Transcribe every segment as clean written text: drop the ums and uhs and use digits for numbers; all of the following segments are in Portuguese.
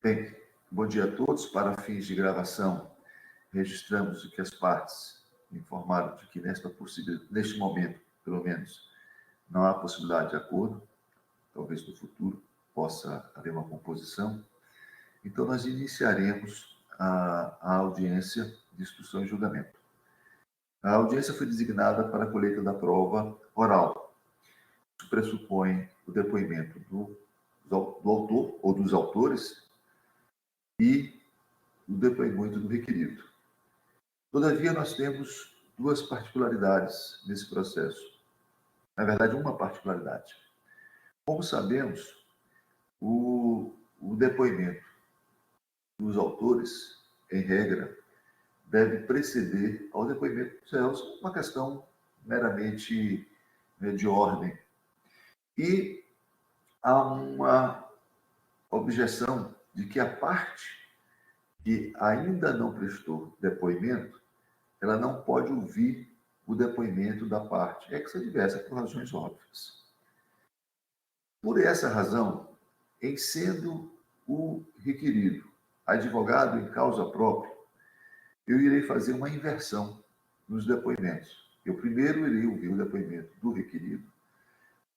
Bem, bom dia a todos. Para fins de gravação, registramos o que as partes informaram de que neste momento, pelo menos, não há possibilidade de acordo. Talvez no futuro possa haver uma composição. Então, nós iniciaremos a audiência de instrução e julgamento. A audiência foi designada para a colheita da prova oral. Isso pressupõe o depoimento do autor ou dos autores e o depoimento do requerido. Todavia, nós temos duas particularidades nesse processo. Na verdade, uma particularidade. Como sabemos, o depoimento dos autores, em regra, deve preceder ao depoimento dos réus, uma questão meramente de ordem. E há uma objeção de que a parte que ainda não prestou depoimento, ela não pode ouvir o depoimento da parte ex-adversa por razões óbvias. Por essa razão, em sendo o requerido advogado em causa própria, eu irei fazer uma inversão nos depoimentos. Eu primeiro irei ouvir o depoimento do requerido,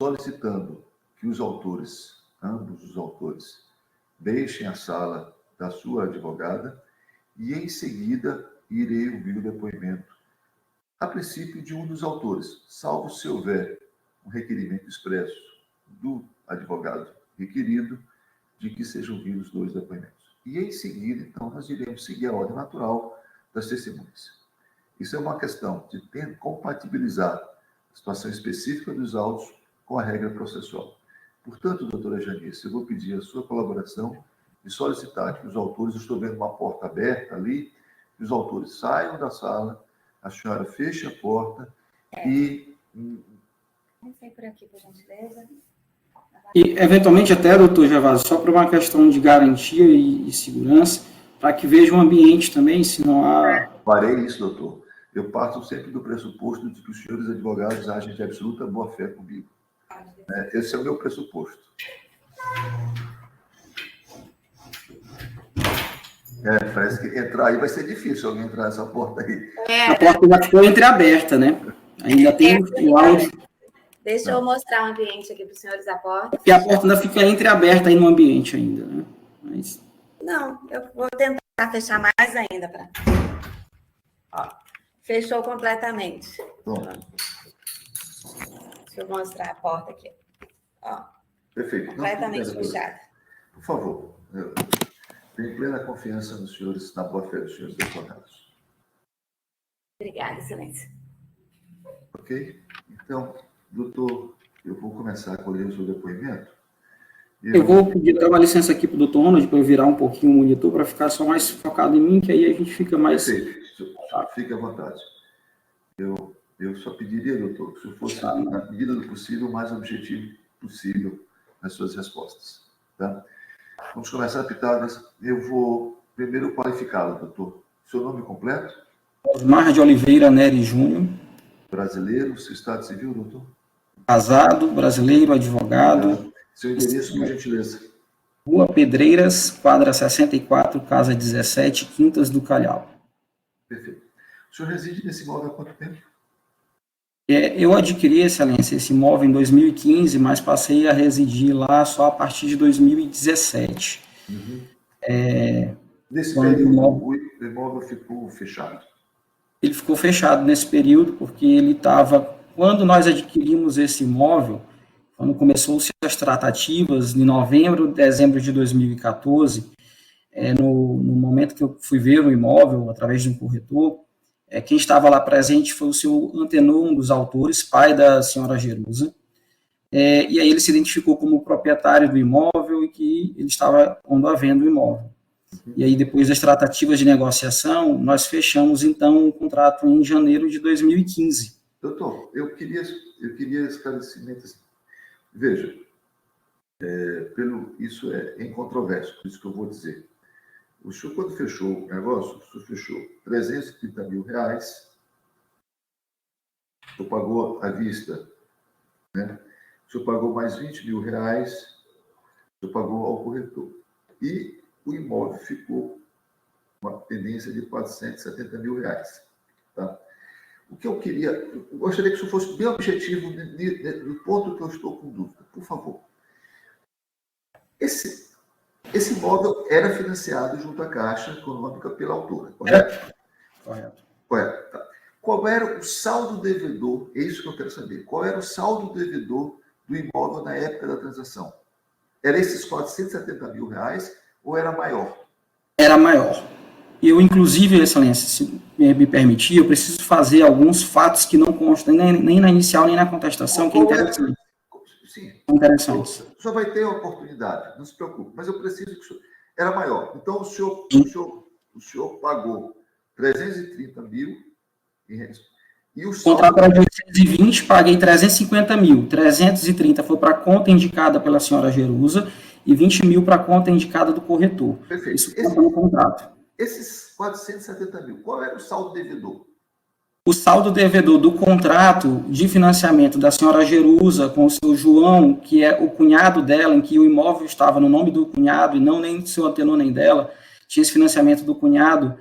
solicitando que os autores, ambos os autores, deixem a sala da sua advogada e, em seguida, irei ouvir o depoimento, a princípio, de um dos autores, salvo se houver um requerimento expresso do advogado requerido de que sejam ouvidos dois depoimentos. E, em seguida, então, nós iremos seguir a ordem natural das testemunhas. Isso é uma questão de compatibilizar a situação específica dos autos com a regra processual. Portanto, doutora Janice, eu vou pedir a sua colaboração e solicitar que os autores, eu estou vendo uma porta aberta ali, que os autores saiam da sala, a senhora feche a porta e... Comecei por aqui, por gentileza. E, eventualmente, até, doutor Gervásio, só por uma questão de garantia e segurança, para que veja o ambiente também, se não há... Farei isso, doutor. Eu parto sempre do pressuposto de que os senhores advogados agem de absoluta boa-fé comigo. Esse é o meu pressuposto. Parece que entrar aí vai ser difícil, alguém entrar nessa porta aí. A porta já ficou entreaberta, né? Ainda tem o áudio. Deixa eu mostrar o ambiente aqui para os senhores a porta. Porque a porta ainda fica entreaberta aí no ambiente ainda, né? Mas... Não, eu vou tentar fechar mais ainda. Fechou completamente. Pronto. Deixa eu mostrar a porta aqui. Ó, Perfeito. completamente fechada. Por favor, eu tenho plena confiança nos senhores, na boa-fé dos senhores advogados. Obrigada, excelência. Ok? Então, doutor, eu vou começar a colher o seu depoimento. Eu vou pedir até uma licença aqui para o doutor Ronald, para eu virar um pouquinho o monitor, para ficar só mais focado em mim, que aí a gente fica mais... Perfeito. Fique à vontade. Eu só pediria, doutor, que o senhor fosse, na medida do possível, o mais objetivo possível nas suas respostas. Tá? Vamos começar, Pitadas. Eu vou primeiro qualificá-lo, doutor. Seu nome completo? Osmar de Oliveira Nery Júnior. Brasileiro, seu estado civil, doutor? Casado, brasileiro, advogado. Seu endereço, por gentileza. Rua Pedreiras, quadra 64, casa 17, Quintas do Calhau. Perfeito. O senhor reside nesse imóvel há quanto tempo? Eu adquiri, excelência, esse imóvel em 2015, mas passei a residir lá só a partir de 2017. Nesse período, o imóvel ficou fechado? Ele ficou fechado nesse período porque ele estava... Quando nós adquirimos esse imóvel, quando começou-se as tratativas, em novembro, dezembro de 2014, no momento que eu fui ver o imóvel, através de um corretor, quem estava lá presente foi o senhor Antenor, um dos autores, pai da senhora Jerusa, e aí ele se identificou como proprietário do imóvel e que ele estava pondo à venda o imóvel. E aí, depois das tratativas de negociação, nós fechamos, então, o contrato em janeiro de 2015. Doutor, eu queria esclarecimento assim. Veja, isso é incontroverso, por isso que eu vou dizer. O senhor, quando fechou o negócio, o senhor fechou R$330 mil, o senhor pagou à vista, né? O senhor pagou mais R$20 mil, o senhor pagou ao corretor. E o imóvel ficou uma tendência de R$ 470 mil. Tá? O que eu gostaria que isso fosse bem objetivo no ponto que eu estou com dúvida, por favor. Esse imóvel era financiado junto à Caixa Econômica pela autora, correto? Correto. Correto. Tá. Qual era o saldo devedor? É isso que eu quero saber. Qual era o saldo devedor do imóvel na época da transação? Era esses R$ 470 mil ou era maior? Era maior. Eu, inclusive, Excelência, se me permitir, eu preciso fazer alguns fatos que não constam nem na inicial, nem na contestação, que é interessante. Sim. Interessantes. O senhor vai ter a oportunidade, não se preocupe, mas eu preciso que o senhor... Era maior. Então, o senhor pagou 330 mil e o saldo... Contrato era de 820, paguei 350 mil. 330 foi para a conta indicada pela senhora Jerusa e 20 mil para a conta indicada do corretor. Perfeito. Isso conta no contrato. Esses 470 mil, qual era o saldo devedor? O saldo devedor do contrato de financiamento da senhora Jerusa com o seu João, que é o cunhado dela, em que o imóvel estava no nome do cunhado e não nem do seu Antenor nem dela, tinha esse financiamento do cunhado,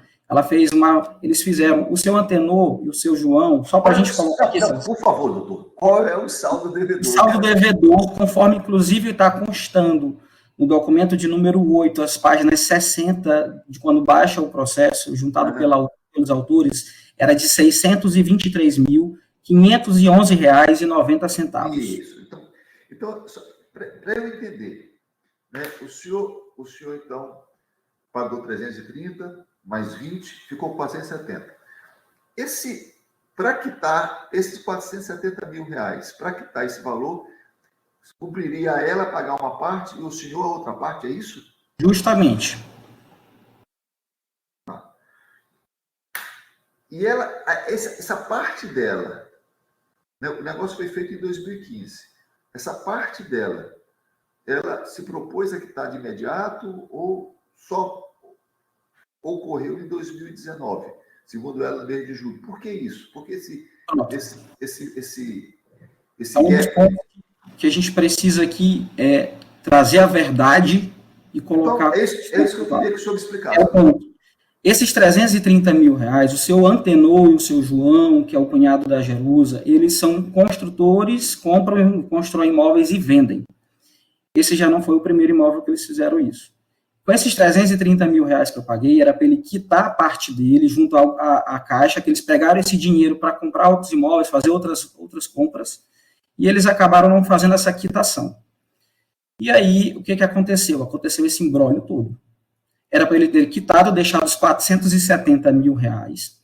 eles fizeram o seu Antenor e o seu João, só para a gente colocar aqui. Por favor, doutor, qual é o saldo devedor? O saldo devedor, conforme inclusive está constando no documento de número 8, as páginas 60, de quando baixa o processo, juntado pelos autores, era de R$ 623.511,90. Isso. Então para eu entender, né, o senhor, então, pagou 330, mais 20, ficou 470. Para quitar esses 470 mil reais, para quitar esse valor, cumpriria ela pagar uma parte e o senhor a outra parte, é isso? Justamente. E essa parte dela, né, o negócio foi feito em 2015. Essa parte dela, ela se propôs a quitar de imediato ou só ocorreu em 2019, segundo ela, no mês de julho? Por que isso? Porque esse ponto que a gente precisa aqui é trazer a verdade e colocar... Então, é isso que eu queria que o senhor me explicasse. Esses 330 mil reais, o seu Antenor e o seu João, que é o cunhado da Jerusa, eles são construtores, constroem imóveis e vendem. Esse já não foi o primeiro imóvel que eles fizeram isso. Com esses 330 mil reais que eu paguei, era para ele quitar a parte dele junto à Caixa, que eles pegaram esse dinheiro para comprar outros imóveis, fazer outras compras, e eles acabaram não fazendo essa quitação. E aí, o que aconteceu? Aconteceu esse imbróglio todo. Era para ele ter quitado, deixado os 470 mil reais.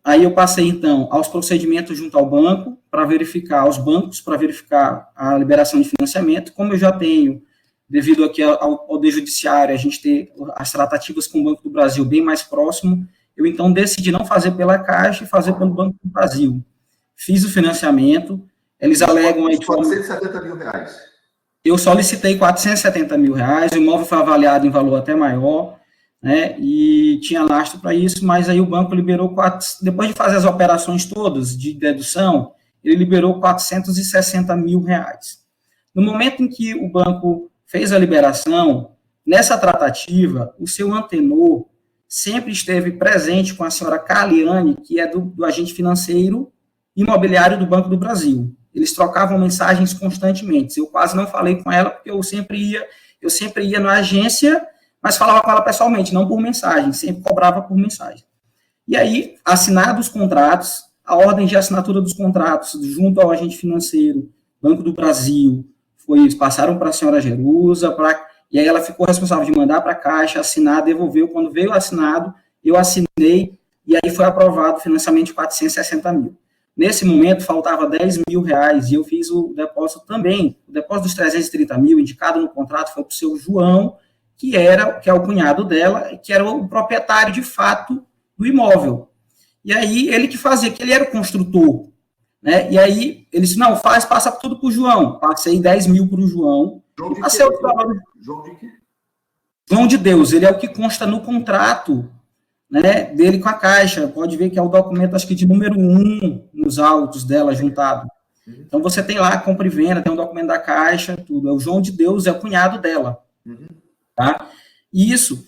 Aí eu passei, então, aos procedimentos junto ao banco, para verificar os bancos, para verificar a liberação de financiamento. Como eu já tenho, devido aqui ao Poder Judiciário, a gente ter as tratativas com o Banco do Brasil bem mais próximo, eu, então, decidi não fazer pela Caixa e fazer pelo Banco do Brasil. Fiz o financiamento, eles alegam... Os 470 mil reais. Eu solicitei 470 mil reais, o imóvel foi avaliado em valor até maior, né, e tinha lastro para isso, mas aí o banco liberou, depois de fazer as operações todas de dedução, ele liberou 460 mil reais. No momento em que o banco fez a liberação, nessa tratativa, o seu Antenor sempre esteve presente com a senhora Caliane, que é do agente financeiro imobiliário do Banco do Brasil. Eles trocavam mensagens constantemente. Eu quase não falei com ela, porque eu sempre ia na agência, mas falava com ela pessoalmente, não por mensagem, sempre cobrava por mensagem. E aí, assinados os contratos, a ordem de assinatura dos contratos junto ao agente financeiro, Banco do Brasil, passaram para a senhora Jerusa, e aí ela ficou responsável de mandar para a Caixa, assinar, devolveu. Quando veio assinado, eu assinei, e aí foi aprovado o financiamento de 460 mil. Nesse momento, faltava 10 mil reais e eu fiz o depósito também. O depósito dos 330 mil, indicado no contrato, foi para o seu João, que é o cunhado dela, que era o proprietário, de fato, do imóvel. E aí, ele que fazia, que ele era o construtor. Né? E aí, ele disse, não, passa tudo para o João. Passei 10 mil para o João. João de quê? João de Deus, ele é o que consta no contrato, né, dele com a Caixa. Pode ver que é o documento, acho que de número 1 nos autos dela juntado. Então, você tem lá a compra e venda, tem um documento da Caixa, tudo. É o João de Deus, é o cunhado dela. Tá? Isso.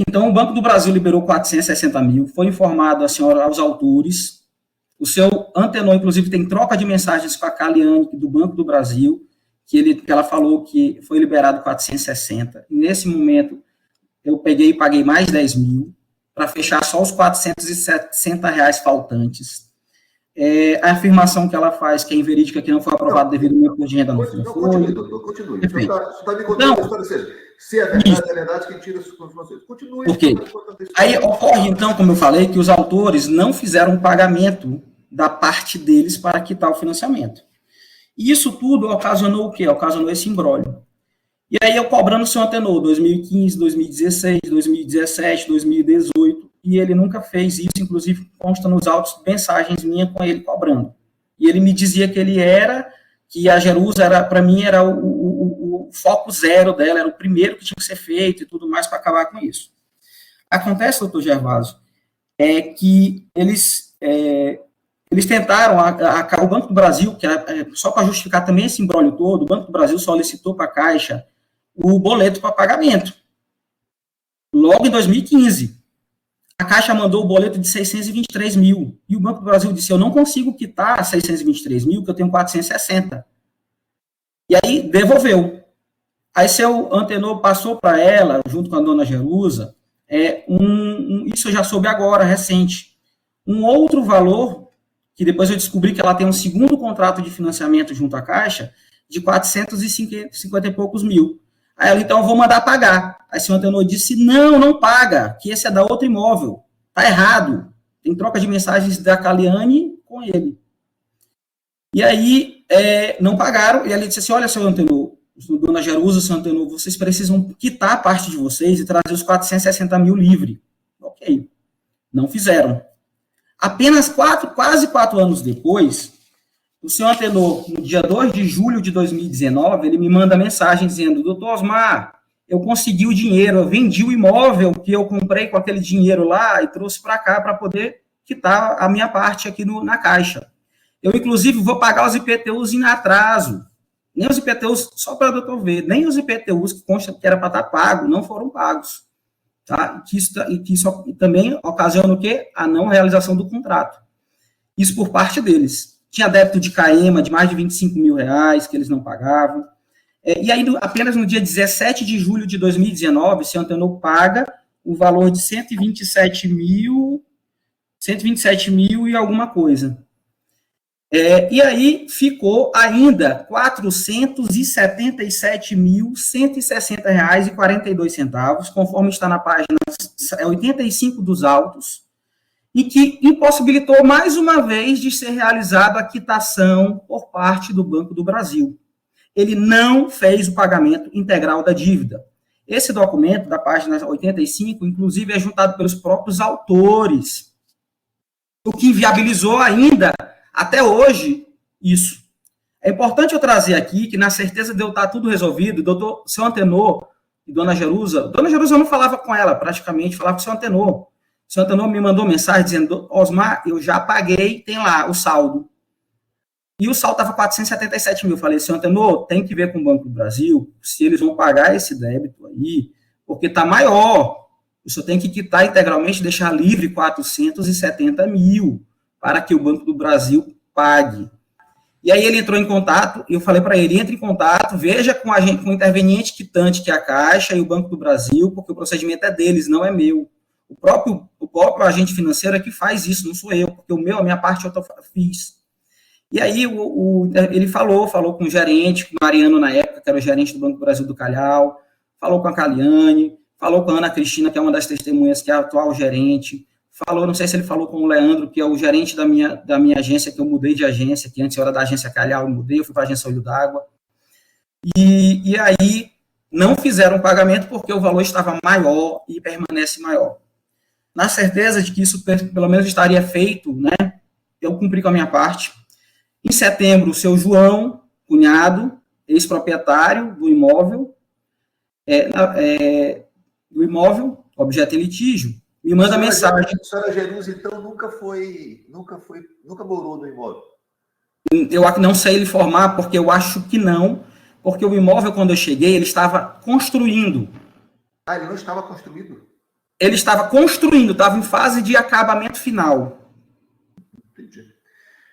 Então, o Banco do Brasil liberou 460 mil, foi informado a senhora aos autores, o seu antenor, inclusive, tem troca de mensagens com a Caliane, do Banco do Brasil, que ela falou que foi liberado 460, e nesse momento, eu peguei e paguei mais 10 mil, para fechar só os 460 reais faltantes. A afirmação que ela faz, que é inverídica, que não foi aprovado devido ao meu imposto de renda não foi. Continue, doutor, continue. Você está me contando a história, seja, se é verdade, quem tira as informações. Continue. Por quê? Aí ocorre, então, como eu falei, que os autores não fizeram um pagamento da parte deles para quitar o financiamento. E isso tudo ocasionou o quê? Ocasionou esse imbróglio. E aí eu cobrando o seu antenor 2015, 2016, 2017, 2018, e ele nunca fez isso, inclusive consta nos autos mensagens minhas com ele cobrando. E ele me dizia que a Jerusa era, para mim, era o foco zero dela, era o primeiro que tinha que ser feito e tudo mais para acabar com isso. Acontece, doutor Gervásio, que eles tentaram, o Banco do Brasil, só para justificar também esse imbróglio todo, o Banco do Brasil solicitou para a Caixa o boleto para pagamento. Logo em 2015. A Caixa mandou o boleto de 623 mil. E o Banco do Brasil disse, eu não consigo quitar 623 mil, porque eu tenho 460. E aí, devolveu. Aí, seu antenor passou para ela, junto com a dona Jerusa, isso eu já soube agora, recente, um outro valor, que depois eu descobri que ela tem um segundo contrato de financiamento junto à Caixa, de 450 e poucos mil. Aí ela, então, eu vou mandar pagar. Aí o antenor disse, não paga, que esse é da outro imóvel. Tá errado. Tem troca de mensagens da Caliane com ele. E aí, não pagaram, e ela disse assim, olha, seu antenor, dona Jerusa, seu antenor, vocês precisam quitar a parte de vocês e trazer os 460 mil livre. Ok. Não fizeram. Apenas quase 4 anos depois, o senhor antenor, no dia 2 de julho de 2019, ele me manda mensagem dizendo, doutor Osmar, eu consegui o dinheiro, eu vendi o imóvel que eu comprei com aquele dinheiro lá e trouxe para cá para poder quitar a minha parte aqui na Caixa. Eu, inclusive, vou pagar os IPTUs em atraso. Nem os IPTUs, só para o doutor ver, nem os IPTUs que consta que era para estar pago, não foram pagos. Tá? Que isso também ocasiona o quê? A não realização do contrato. Isso por parte deles. Tinha débito de CAEMA de mais de 25 mil reais que eles não pagavam. E aí, apenas no dia 17 de julho de 2019, o antenor paga o valor de 127 mil e alguma coisa. E aí ficou ainda R$ 477.160,42, conforme está na página 85 dos autos, e que impossibilitou mais uma vez de ser realizada a quitação por parte do Banco do Brasil. Ele não fez o pagamento integral da dívida. Esse documento, da página 85, inclusive, é juntado pelos próprios autores, o que inviabilizou ainda, até hoje, isso. É importante eu trazer aqui que, na certeza de eu estar tudo resolvido, seu antenor e dona Jerusa eu não falava com ela, praticamente, falava com seu antenor. Seu antenor me mandou mensagem dizendo, Osmar, eu já paguei, tem lá o saldo. E o saldo estava 477 mil. Eu falei, seu antenor, tem que ver com o Banco do Brasil, se eles vão pagar esse débito aí, porque está maior. O senhor tem que quitar integralmente, deixar livre 470 mil, para que o Banco do Brasil pague. E aí ele entrou em contato, e eu falei para ele, entre em contato, veja com o interveniente quitante, que é a Caixa e o Banco do Brasil, porque o procedimento é deles, não é meu. O próprio agente financeiro é que faz isso, não sou eu, porque a minha parte eu fiz. E aí ele falou com o gerente, com o Mariano na época, que era o gerente do Banco do Brasil do Calhau, falou com a Caliane, falou com a Ana Cristina, que é uma das testemunhas, que é a atual gerente, falou, não sei se ele falou com o Leandro, que é o gerente da minha agência, que eu mudei de agência, que antes eu era da agência Calhau, eu mudei, eu fui para a agência Olho d'Água. E aí não fizeram o pagamento porque o valor estava maior e permanece maior. Na certeza de que isso pelo menos estaria feito, né, eu cumpri com a minha parte. Em setembro, o seu João, cunhado, ex-proprietário do imóvel, objeto em litígio, me manda mensagem. A senhora Jerusa, então, nunca morou no imóvel? Eu não sei lhe informar, porque eu acho que não, porque o imóvel, quando eu cheguei, ele estava construindo. Ah, ele não estava construído? Ele estava construindo, estava em fase de acabamento final. Entendi.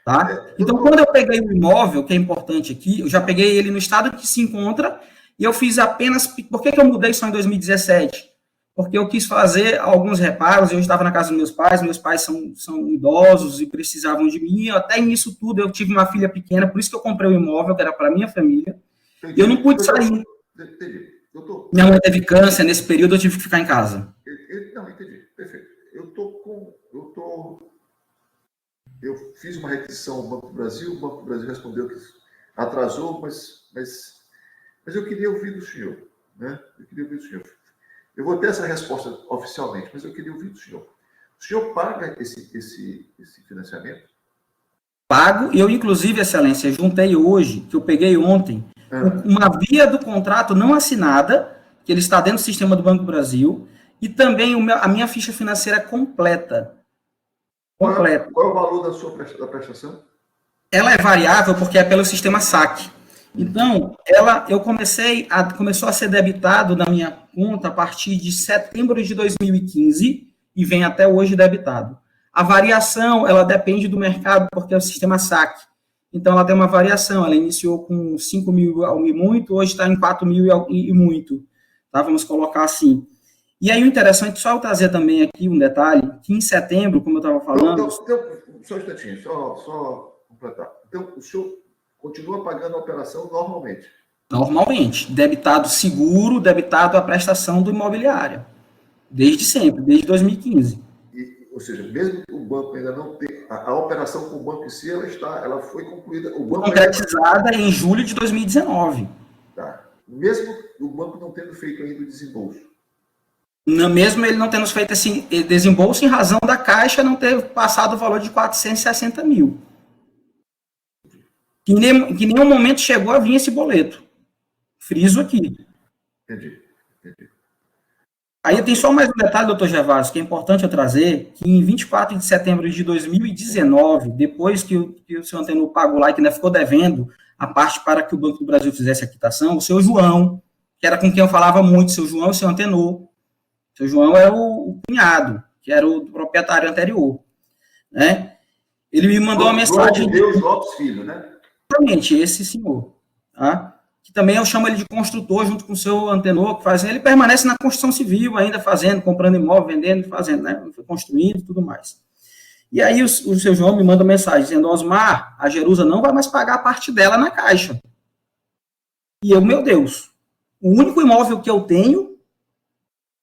Tá? Então, quando eu peguei o imóvel, que é importante aqui, eu já peguei ele no estado que se encontra, e eu fiz apenas... Por que eu mudei só em 2017? Porque eu quis fazer alguns reparos, eu estava na casa dos meus pais são idosos e precisavam de mim, até nisso tudo eu tive uma filha pequena, por isso que eu comprei o imóvel, que era para minha família, e eu não pude sair. Entendi. Doutor, minha mãe teve câncer, nesse período eu tive que ficar em casa. Não, entendi, perfeito. Eu fiz uma requisição ao Banco do Brasil, o Banco do Brasil respondeu que atrasou, mas eu queria ouvir do senhor, né? Eu queria ouvir do senhor. Eu vou ter essa resposta oficialmente, mas eu queria ouvir do senhor. O senhor paga esse financiamento? Pago, e eu, inclusive, Excelência, juntei hoje, que eu peguei ontem, uma via do contrato não assinada, que ele está dentro do sistema do Banco do Brasil, e também a minha ficha financeira completa. Qual é o valor da prestação? Ela é variável porque é pelo sistema SAC. Então, começou a ser debitado na minha conta a partir de setembro de 2015 e vem até hoje debitado. A variação, ela depende do mercado, porque é o sistema SAC. Então, ela tem uma variação. Ela iniciou com 5 mil e muito, hoje está em 4 mil e muito. Tá? Vamos colocar assim. E aí, o interessante, só eu trazer também aqui um detalhe, que em setembro, como eu estava falando... Então, só um instantinho, só completar. Então, o senhor continua pagando a operação normalmente? Normalmente. Debitado seguro, debitado a prestação do imobiliário. Desde sempre, desde 2015. Ou seja, mesmo que o banco ainda não tenha... A operação com o banco em si, ela foi concluída... Concretizada em julho de 2019. Tá. Mesmo o banco não tendo feito ainda o desembolso? Mesmo ele não tendo feito esse desembolso, em razão da Caixa não ter passado o valor de 460 mil. Que em nenhum momento chegou a vir esse boleto. Friso aqui. Entendi. Aí tem só mais um detalhe, doutor Gervásio, que é importante eu trazer, que em 24 de setembro de 2019, depois que o senhor Antenor pagou lá e que ainda ficou devendo a parte para que o Banco do Brasil fizesse a quitação, o seu João, que era com quem eu falava muito, seu João e seu Antenor. Seu João era o cunhado, que era o proprietário anterior. Né? Ele me mandou uma mensagem... João de Deus Lopes Filho, né? Exatamente, esse senhor. Tá? Que também eu chamo ele de construtor, junto com o seu Antenor, que faz, ele permanece na construção civil, ainda fazendo, comprando imóvel, vendendo, fazendo, né? Construindo e tudo mais. E aí o seu João me manda uma mensagem dizendo: Osmar, a Jerusa não vai mais pagar a parte dela na Caixa. E eu, meu Deus, o único imóvel que eu tenho,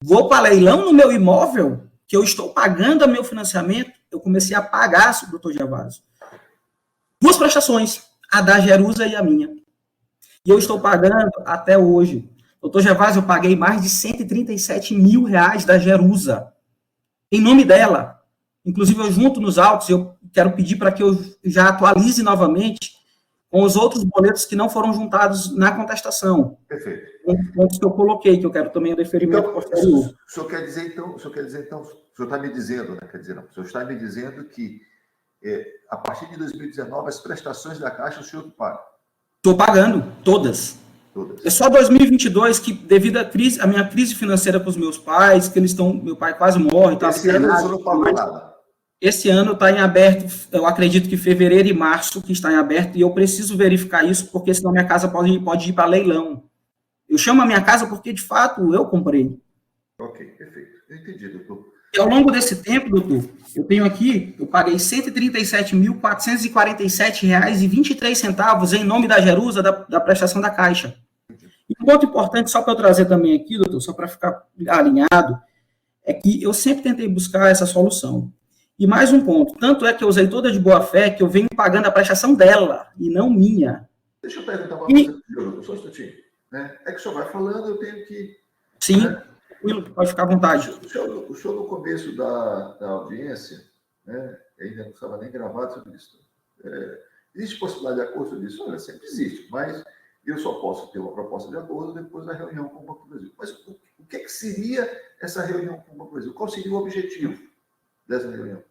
vou para leilão no meu imóvel, que eu estou pagando a meu financiamento, eu comecei a pagar, doutor Gervásio, 2 prestações, a da Jerusa e a minha. E eu estou pagando até hoje. Doutor Gervásio, eu paguei mais de 137 mil reais da Jerusa, em nome dela. Inclusive, eu junto nos autos, eu quero pedir para que eu já atualize novamente com os outros boletos que não foram juntados na contestação. Perfeito. Pontos que eu coloquei, que eu quero também o deferimento posterior. O senhor quer dizer, então, o senhor está me dizendo, né? Quer dizer, não, o senhor está me dizendo que a partir de 2019, as prestações da Caixa, o senhor paga? Estou pagando, todas. É só 2022 que, devido à minha crise financeira com os meus pais, que meu pai quase morre. Esse ano o senhor não pagou nada? Esse ano está em aberto, eu acredito que fevereiro e março que está em aberto, e eu preciso verificar isso, porque senão minha casa pode ir para leilão. Eu chamo a minha casa porque, de fato, eu comprei. Ok, perfeito. Eu entendi, doutor. E ao longo desse tempo, doutor, eu paguei R$ 137.447,23 em nome da Jerusa, da prestação da Caixa. E um ponto importante, só para eu trazer também aqui, doutor, só para ficar alinhado, é que eu sempre tentei buscar essa solução. E mais um ponto, tanto é que eu usei toda de boa fé que eu venho pagando a prestação dela, e não minha. Deixa eu perguntar uma coisa, só um instantinho. Né? É que o senhor vai falando, eu tenho que... Sim, né? Pode ficar à vontade. O senhor no começo da audiência, né, ainda não estava nem gravado sobre isso. Existe possibilidade de acordo sobre isso? Olha, sempre existe, mas eu só posso ter uma proposta de acordo depois da reunião com o Banco do Brasil. Mas o que seria essa reunião com o Banco do Brasil? Qual seria o objetivo dessa reunião?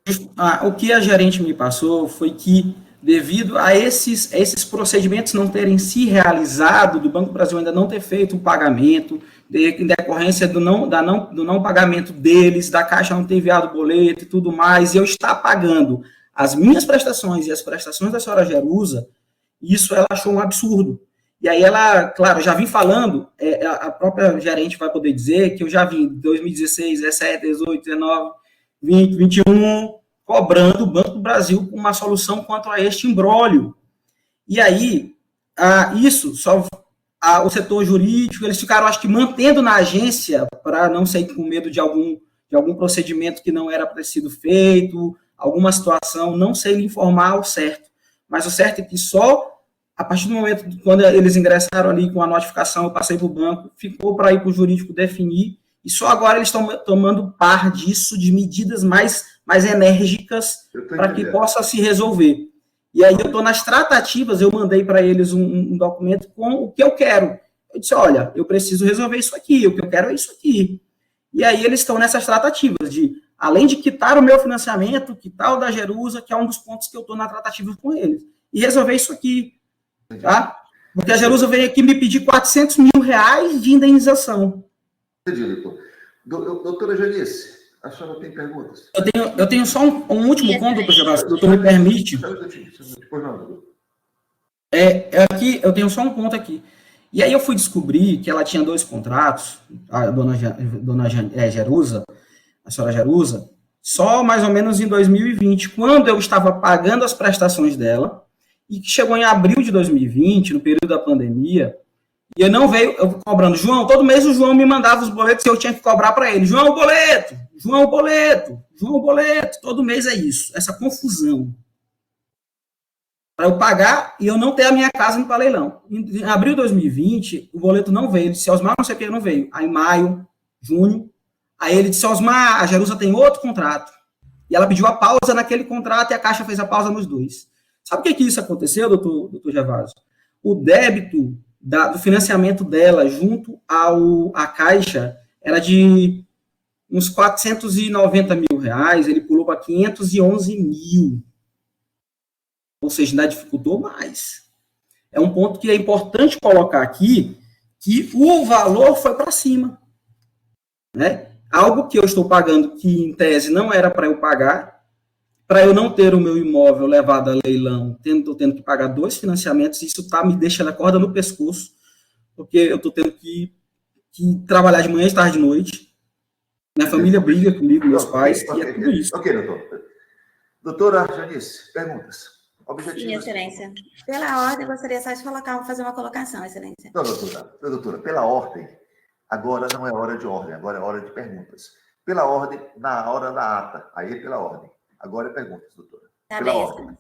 O que a gerente me passou foi que devido a esses procedimentos não terem se realizado, do Banco do Brasil ainda não ter feito o pagamento, em decorrência do não pagamento deles, da Caixa não ter enviado o boleto e tudo mais, e eu estar pagando as minhas prestações e as prestações da senhora Jerusa, isso ela achou um absurdo. E aí ela, claro, já vim falando, a própria gerente vai poder dizer que eu já vim em 2016, 17, 18, 19, 20, 21, cobrando o Banco do Brasil uma solução quanto a este imbróglio. E aí, isso só o setor jurídico, eles ficaram, acho que, mantendo na agência para não sair com medo de algum procedimento que não era para ter sido feito, alguma situação, não sei lhe informar ao certo. Mas o certo é que só a partir do momento quando eles ingressaram ali com a notificação, eu passei para o banco, ficou para ir para o jurídico definir, e só agora eles estão tomando par disso, de medidas mais enérgicas para que possa se resolver. E aí eu estou nas tratativas, eu mandei para eles um documento com o que eu quero. Eu disse, olha, eu preciso resolver isso aqui, o que eu quero é isso aqui. E aí eles estão nessas tratativas de, além de quitar o meu financiamento, quitar o da Jerusa, que é um dos pontos que eu estou na tratativa com eles, e resolver isso aqui, tá? Porque a Jerusa veio aqui me pedir R$400 mil de indenização. Entendi, doutor. Doutora Janice, a senhora tem perguntas? Eu tenho só um último ponto, doutor Gervásio, se o doutor me permite. Aqui, eu tenho só um ponto aqui. E aí eu fui descobrir que ela tinha 2 contratos, a dona Jerusa, a senhora Jerusa, só mais ou menos em 2020, quando eu estava pagando as prestações dela, e que chegou em abril de 2020, no período da pandemia, e eu não veio, eu cobrando, João, todo mês o João me mandava os boletos e eu tinha que cobrar para ele, João, o boleto, João, o boleto, João, o boleto, todo mês é isso, essa confusão. Para eu pagar e eu não ter a minha casa no leilão. Em abril de 2020, o boleto não veio, ele disse, Osmar, não sei o que, não veio. Aí, maio, junho, aí ele disse, Osmar, a Jerusa tem outro contrato. E ela pediu a pausa naquele contrato e a Caixa fez a pausa nos 2. Sabe o que isso aconteceu, doutor Gervásio? O débito do financiamento dela junto à Caixa era de uns R$490 mil, ele pulou para 511 mil. Ou seja, ainda dificultou mais. É um ponto que é importante colocar aqui, que o valor foi para cima. Né? Algo que eu estou pagando, que em tese não era para eu pagar, para eu não ter o meu imóvel levado a leilão, tendo que pagar 2 financiamentos, isso me deixa na corda no pescoço, porque eu estou tendo que trabalhar de manhã, tarde e noite. Minha família briga comigo, meus pais, e é tudo isso. Ok, doutor. Doutora Janice, perguntas. Sim, excelência. Pela ordem, eu gostaria só de fazer uma colocação, excelência. Não, doutora, pela ordem, agora não é hora de ordem, agora é hora de perguntas. Pela ordem, na hora da ata, aí pela ordem. Agora é perguntas, doutora. Tá bem, excelência.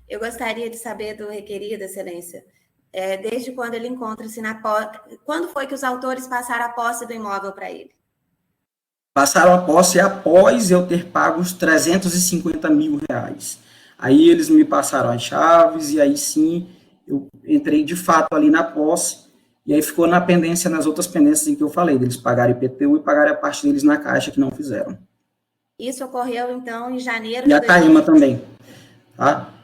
Eu gostaria de saber do requerido, excelência, desde quando ele encontra-se na posse, quando foi que os autores passaram a posse do imóvel para ele? Passaram a posse após eu ter pago os R$350 mil. Aí eles me passaram as chaves e aí sim eu entrei de fato ali na posse e aí ficou na pendência, nas outras pendências em que eu falei, deles pagarem IPTU e pagarem a parte deles na Caixa que não fizeram. Isso ocorreu então em janeiro de 2020. E a Caima também. Tá?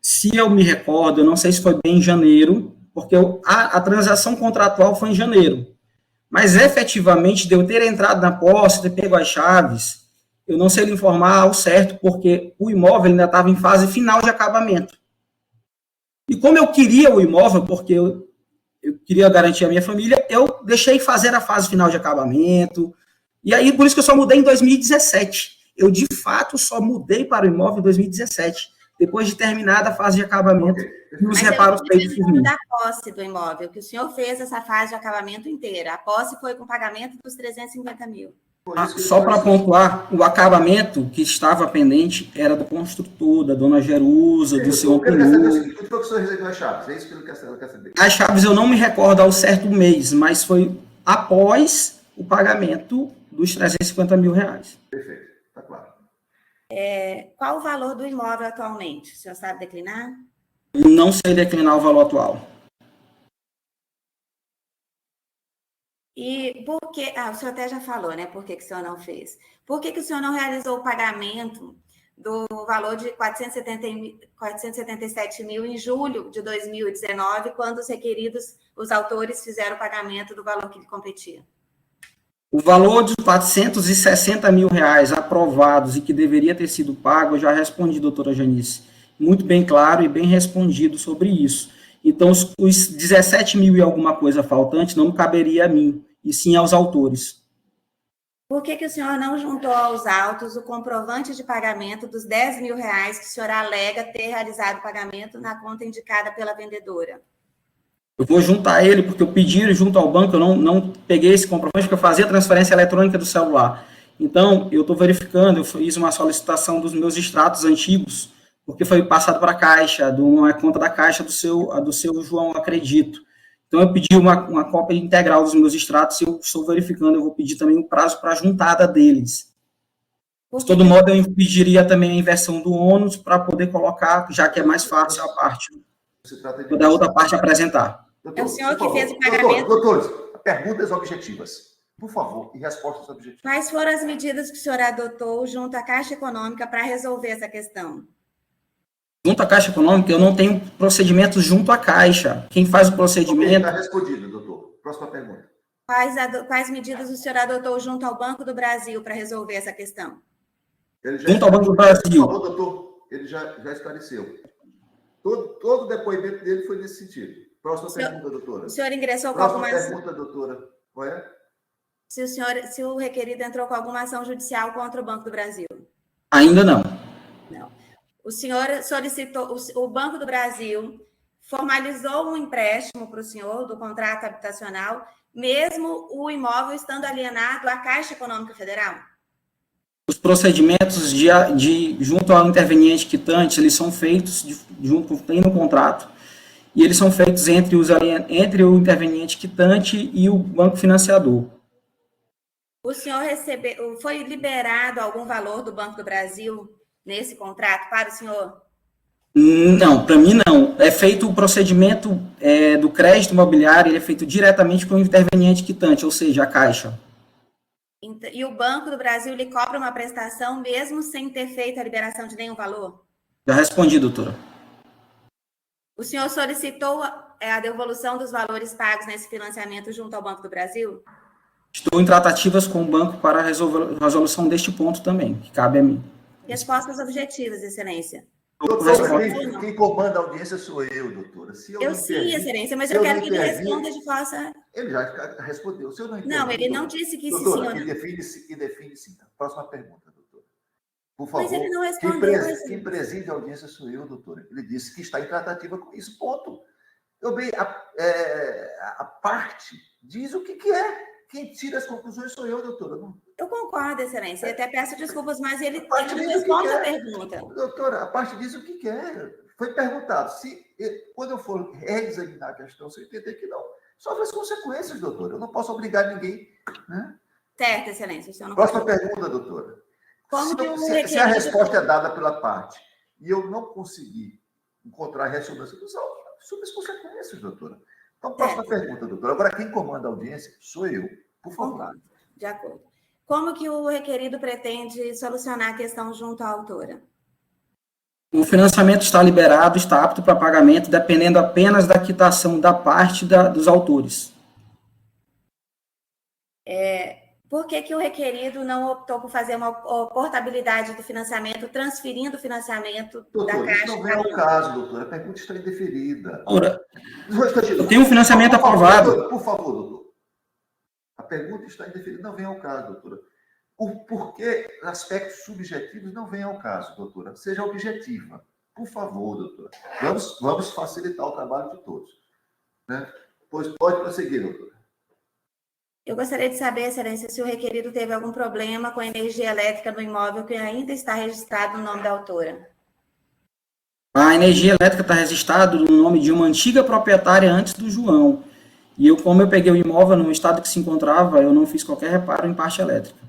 Se eu me recordo, eu não sei se foi bem em janeiro, porque a transação contratual foi em janeiro. Mas, efetivamente, de eu ter entrado na posse, ter pego as chaves, eu não sei lhe informar ao certo, porque o imóvel ainda estava em fase final de acabamento. E como eu queria o imóvel, porque eu queria garantir a minha família, eu deixei fazer a fase final de acabamento. E aí, por isso que eu só mudei em 2017. Eu, de fato, só mudei para o imóvel em 2017, depois de terminada a fase de acabamento e os reparos feitos por mim. Da posse do imóvel, que o senhor fez essa fase de acabamento inteira. A posse foi com pagamento dos 350 mil. Só para pontuar, o acabamento que estava pendente era do construtor, da dona Jerusa, do senhor Penu. Quando foi que o senhor recebeu as chaves? É isso que ele quer saber. As chaves eu não me recordo ao certo mês, mas foi após o pagamento dos 350 mil. Perfeito, está claro. Qual o valor do imóvel atualmente? O senhor sabe declinar? Não sei declinar o valor atual. E por que... o senhor até já falou, né? Por que o senhor não fez? Por que o senhor não realizou o pagamento do valor de 477 mil em julho de 2019, quando os autores fizeram o pagamento do valor que lhe competia. O valor de 460 mil reais aprovados e que deveria ter sido pago, eu já respondi, doutora Janice, muito bem claro e bem respondido sobre isso. Então, os 17 mil e alguma coisa faltante não caberia a mim, e sim aos autores. Por que o senhor não juntou aos autos o comprovante de pagamento dos 10 mil reais que o senhor alega ter realizado o pagamento na conta indicada pela vendedora? Eu vou juntar ele, porque eu pedi junto ao banco, eu não peguei esse comprovante, porque eu fazia transferência eletrônica do celular. Então, eu estou verificando, eu fiz uma solicitação dos meus extratos antigos, porque foi passado para a Caixa, de uma conta da Caixa do seu João, acredito. Então, eu pedi uma cópia integral dos meus extratos, e eu estou verificando, eu vou pedir também um prazo para a juntada deles. De todo modo, eu pediria também a inversão do ônus para poder colocar, já que é mais fácil a parte, da outra parte apresentar. Doutor, é o senhor que fez o pagamento. Doutores, perguntas objetivas, por favor, e respostas objetivas. Quais foram as medidas que o senhor adotou junto à Caixa Econômica para resolver essa questão? Junto à Caixa Econômica, eu não tenho procedimentos junto à Caixa. Quem faz o procedimento... Está respondido, doutor. Próxima pergunta. Quais medidas o senhor adotou junto ao Banco do Brasil para resolver essa questão? Junto ao Banco do Brasil. Por favor, doutor, ele já esclareceu. Todo o depoimento dele foi nesse sentido. Próxima pergunta, doutora. O senhor ingressou com alguma ação? Próxima pergunta, doutora. Qual é? Se o requerido entrou com alguma ação judicial contra o Banco do Brasil? Ainda não. Não. O senhor solicitou, o Banco do Brasil formalizou um empréstimo para o senhor do contrato habitacional, mesmo o imóvel estando alienado à Caixa Econômica Federal? Os procedimentos junto ao interveniente quitante, eles são feitos tem no contrato, e eles são feitos entre o interveniente quitante e o banco financiador. O senhor foi liberado algum valor do Banco do Brasil nesse contrato para o senhor? Não, para mim não. É feito o procedimento do crédito imobiliário, ele é feito diretamente com o interveniente quitante, ou seja, a Caixa. E o Banco do Brasil lhe cobra uma prestação mesmo sem ter feito a liberação de nenhum valor? Já respondi, doutora. O senhor solicitou a devolução dos valores pagos nesse financiamento junto ao Banco do Brasil? Estou em tratativas com o banco para a resolução deste ponto também, que cabe a mim. Respostas objetivas, Excelência. Doutora, quem comanda a audiência sou eu, doutora. Eu sim, Excelência, mas eu quero que ele responda de força... Ele já respondeu. Se eu não, não, ele não disse que doutora, sim ou não. Que define sim. Próxima pergunta, doutora. Por favor. Mas ele não respondeu. Quem preside a audiência sou eu, doutora. Ele disse que está em tratativa com isso, ponto. A parte diz o que é. Quem tira as conclusões sou eu, doutora. Não... Eu concordo, Excelência. Eu até peço desculpas, mas ele não responde a pergunta. Doutora, a parte diz o que quer. Foi perguntado. Quando eu for reexaminar a questão, se eu entender que não, sofre as consequências, doutora. Eu não posso obrigar ninguém. Né? Certo, Excelência. Próxima pergunta, doutora. Se a resposta é dada pela parte e eu não conseguir encontrar a ressonância dos autos, sofre as consequências, doutora. Então, próxima pergunta, doutora. Agora, quem comanda a audiência sou eu. Por favor. Concordo. De acordo. Como que o requerido pretende solucionar a questão junto à autora? O financiamento está liberado, está apto para pagamento, dependendo apenas da quitação da parte dos autores. Por que o requerido não optou por fazer uma portabilidade do financiamento, transferindo o financiamento da Caixa? Isso não vem ao caso, doutora. A pergunta está indeferida. Ora, eu tenho um financiamento aprovado. Por favor, doutor. A pergunta está indeferida. Não vem ao caso, doutora. Por que aspectos subjetivos não vêm ao caso, doutora? Seja objetiva. Por favor, doutora. Vamos facilitar o trabalho de todos. Né? Pois pode prosseguir, doutora. Eu gostaria de saber, Excelência, se o requerido teve algum problema com a energia elétrica no imóvel que ainda está registrado no nome da autora. A energia elétrica está registrada no nome de uma antiga proprietária antes do João. E como eu peguei o imóvel no estado que se encontrava, eu não fiz qualquer reparo em parte elétrica.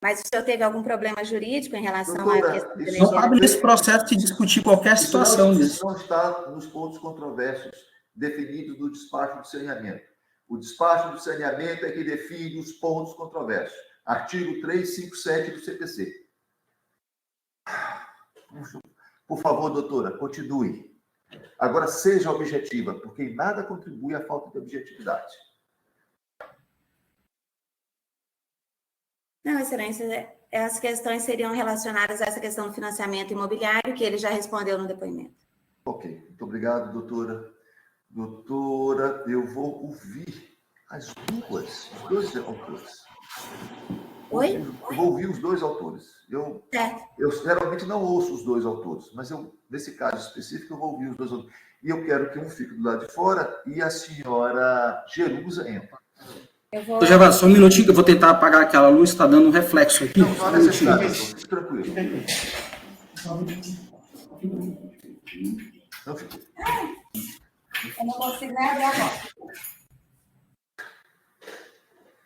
Mas o senhor teve algum problema jurídico em relação à questão da energia? Não cabe nesse processo de discutir qualquer situação disso. Isso não está nos pontos controversos definidos no despacho de saneamento. O despacho do saneamento é que define os pontos controversos. Artigo 357 do CPC. Por favor, doutora, continue. Agora, seja objetiva, porque em nada contribui a falta de objetividade. Não, Excelência, as questões seriam relacionadas a essa questão do financiamento imobiliário, que ele já respondeu no depoimento. Ok, muito obrigado, doutora. Doutora, eu vou ouvir os dois autores. Oi? Eu vou ouvir os dois autores. Eu geralmente não ouço os dois autores, mas nesse caso específico, eu vou ouvir os dois autores. E eu quero que um fique do lado de fora e a senhora Jerusa entre. Já só um minutinho que eu vou tentar apagar aquela luz, está dando um reflexo aqui. Não é necessário, fique tranquilo. Não fique. Eu não consigo nem abrir agora.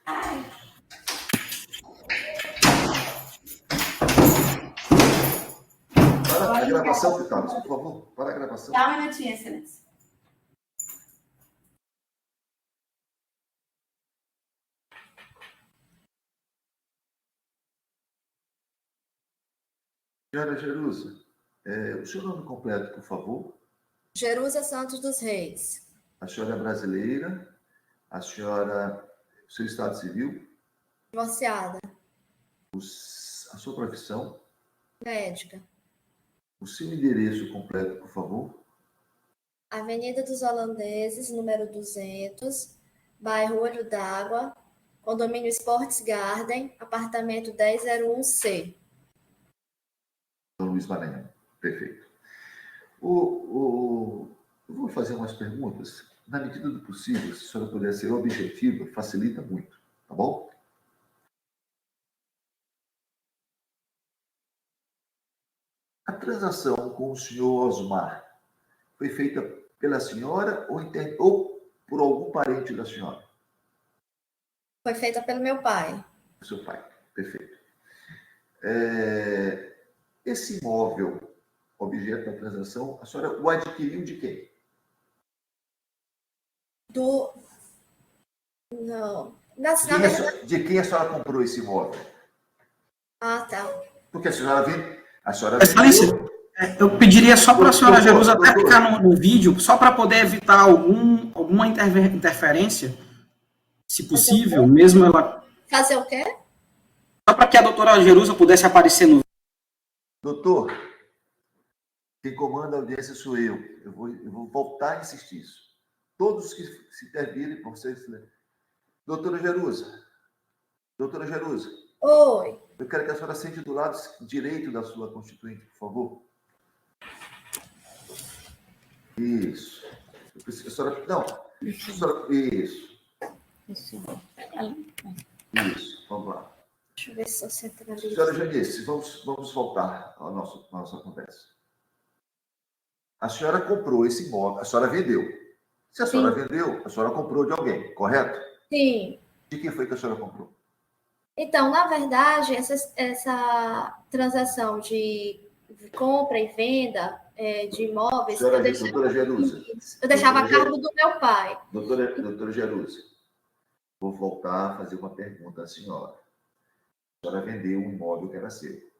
Ai. Para a gravação, Carlos, por favor. Para a gravação. Dá um minutinho, Excelência. Senhora Jerusa, o seu nome completo, por favor? Jerusa Santos dos Reis. A senhora é brasileira? A senhora... Seu estado civil? Divorciada. A sua profissão? Médica. O seu endereço completo, por favor? Avenida dos Holandeses, número 200, bairro Olho d'Água, condomínio Sports Garden, apartamento 1001C. São Luís Maranhão. Perfeito. Eu vou fazer umas perguntas. Na medida do possível, se a senhora puder ser objetiva, facilita muito. Tá bom? A transação com o senhor Osmar foi feita pela senhora ou por algum parente da senhora? Foi feita pelo meu pai. Seu pai. Perfeito. Esse imóvel, objeto da transação, a senhora o adquiriu de quem? Não. De quem a senhora comprou esse imóvel? Ah, tá. Porque a senhora vendeu. Excelência, eu pediria só para a senhora Jerusa até ficar no vídeo, só para poder evitar alguma interferência, se possível, mesmo ela... Fazer o quê? Só para que a doutora Jerusa pudesse aparecer no vídeo. Doutor, quem comanda a audiência sou eu. Eu vou voltar a insistir isso. Todos que se intervirem por vocês... Doutora Jerusa. Oi. Eu quero que a senhora sente do lado direito da sua constituinte, por favor. Isso. A senhora... Não. A senhora... Isso. Isso. Vamos lá. Deixa eu ver se eu centralizo. Senhora Janice, vamos voltar à nossa conversa. A senhora comprou esse imóvel, a senhora vendeu. Se a senhora vendeu, a senhora comprou de alguém, correto? Sim. De quem foi que a senhora comprou? Então, na verdade, essa transação de compra e venda de imóveis, doutora Jerusa. Eu deixava a cargo do meu pai. Doutora Jerusa, vou voltar a fazer uma pergunta à senhora. A senhora vendeu um imóvel que era seu.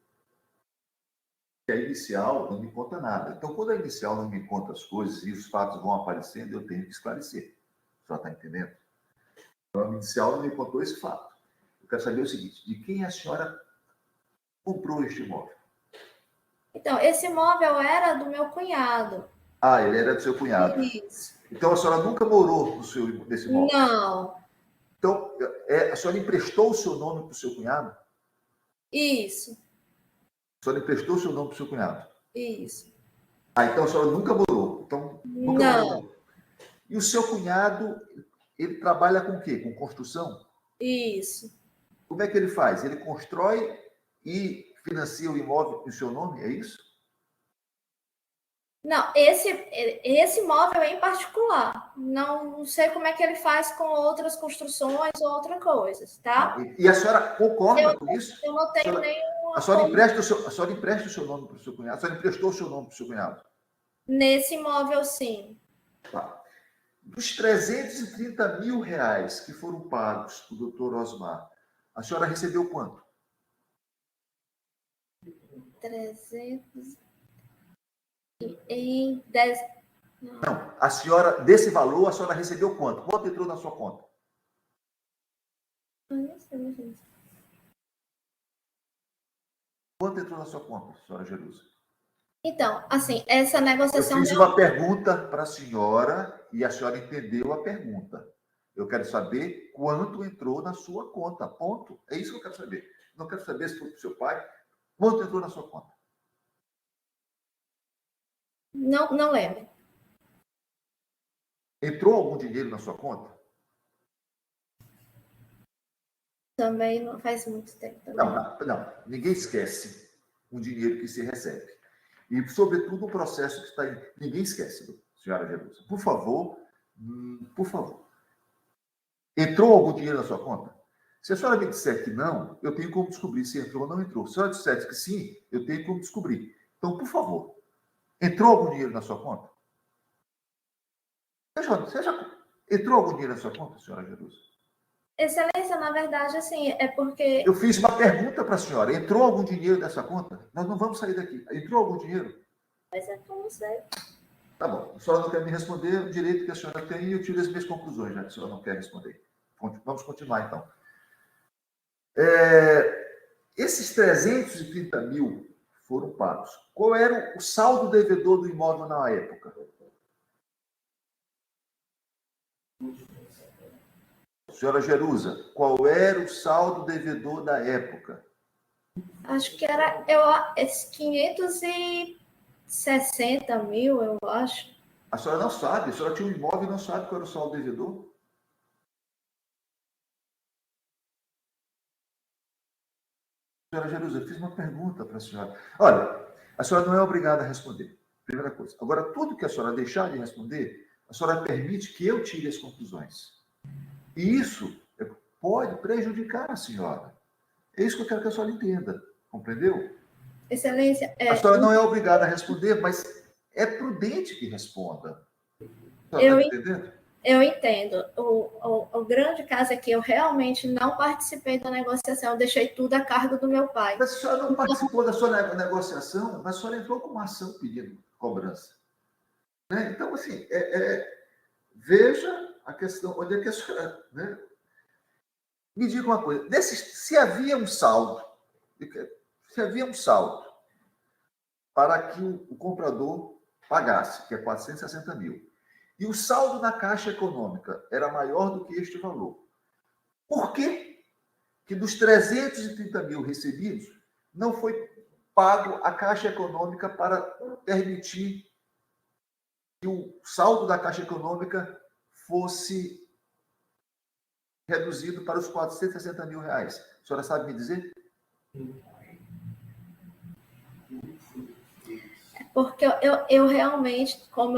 E a inicial não me conta nada. Então, quando a inicial não me conta as coisas e os fatos vão aparecendo, eu tenho que esclarecer. A senhora está entendendo? Então, a inicial não me contou esse fato. Eu quero saber o seguinte, de quem a senhora comprou este imóvel? Então, esse imóvel era do meu cunhado. Ah, ele era do seu cunhado. Isso. Então, a senhora nunca morou nesse imóvel? Não. Então, a senhora emprestou o seu nome para o seu cunhado? Isso. A senhora emprestou o seu nome para o seu cunhado? Isso. Ah, então a senhora nunca morou? Então, nunca morou. E o seu cunhado, ele trabalha com o quê? Com construção? Isso. Como é que ele faz? Ele constrói e financia o imóvel em seu nome? É isso? Não, esse imóvel em particular. Não sei como é que ele faz com outras construções ou outras coisas, tá? E a senhora concorda com isso? Eu não tenho nenhuma... A senhora empresta o seu nome para o seu cunhado? A senhora emprestou o seu nome para o seu cunhado? Nesse imóvel, sim. Tá. Dos 330 mil reais que foram pagos para o doutor Osmar, a senhora recebeu quanto? 300... em 10... Não, a senhora, desse valor, a senhora recebeu quanto? Quanto entrou na sua conta? Quanto entrou na sua conta, senhora Jerusa? Então, assim, essa Eu negociação... fiz uma pergunta para a senhora e a senhora entendeu a pergunta. Eu quero saber quanto entrou na sua conta, ponto. É isso que eu quero saber. Não quero saber se foi para o seu pai. Quanto entrou na sua conta? Não lembro. Entrou algum dinheiro na sua conta? Também não faz muito tempo. Não. Ninguém esquece um dinheiro que se recebe. E, sobretudo, o processo que está aí. Ninguém esquece, senhora Jerusa. Por favor. Entrou algum dinheiro na sua conta? Se a senhora me disser que não, eu tenho como descobrir se entrou ou não entrou. Se a senhora disser que sim, eu tenho como descobrir. Então, por favor, entrou algum dinheiro na sua conta? Entrou algum dinheiro na sua conta, senhora Jerusa? Excelência, na verdade, assim, é porque... Eu fiz uma pergunta para a senhora. Entrou algum dinheiro nessa conta? Nós não vamos sair daqui. Entrou algum dinheiro? Mas é que eu não sei. Tá bom. A senhora não quer me responder, o direito que a senhora tem, e eu tiro as minhas conclusões, já que a senhora não quer responder. Vamos continuar, então. Esses 330 mil foram pagos. Qual era o saldo devedor do imóvel na época? Senhora Jerusa, qual era o saldo devedor da época? Acho que era 560 mil, eu acho. A senhora não sabe, a senhora tinha um imóvel e não sabe qual era o saldo devedor? Senhora Jerusa, eu fiz uma pergunta para a senhora. Olha, a senhora não é obrigada a responder, primeira coisa. Agora, tudo que a senhora deixar de responder, a senhora permite que eu tire as conclusões. E isso pode prejudicar a senhora. É isso que eu quero que a senhora entenda. Compreendeu? Excelência... A senhora não é obrigada a responder, mas é prudente que responda. A senhora está entendendo? Eu entendo. O grande caso é que eu realmente não participei da negociação, eu deixei tudo a cargo do meu pai. Mas a senhora não participou da sua negociação, mas a senhora entrou com uma ação pedindo cobrança. Né? Então, assim, veja a questão, onde é que a senhora... Né? Me diga uma coisa, se havia um saldo para que o comprador pagasse, que é 460 mil, e o saldo na Caixa Econômica era maior do que este valor, por que dos 330 mil recebidos não foi pago a Caixa Econômica para permitir que o saldo da Caixa Econômica fosse reduzido para os 460 mil reais? A senhora sabe me dizer? Porque eu realmente, como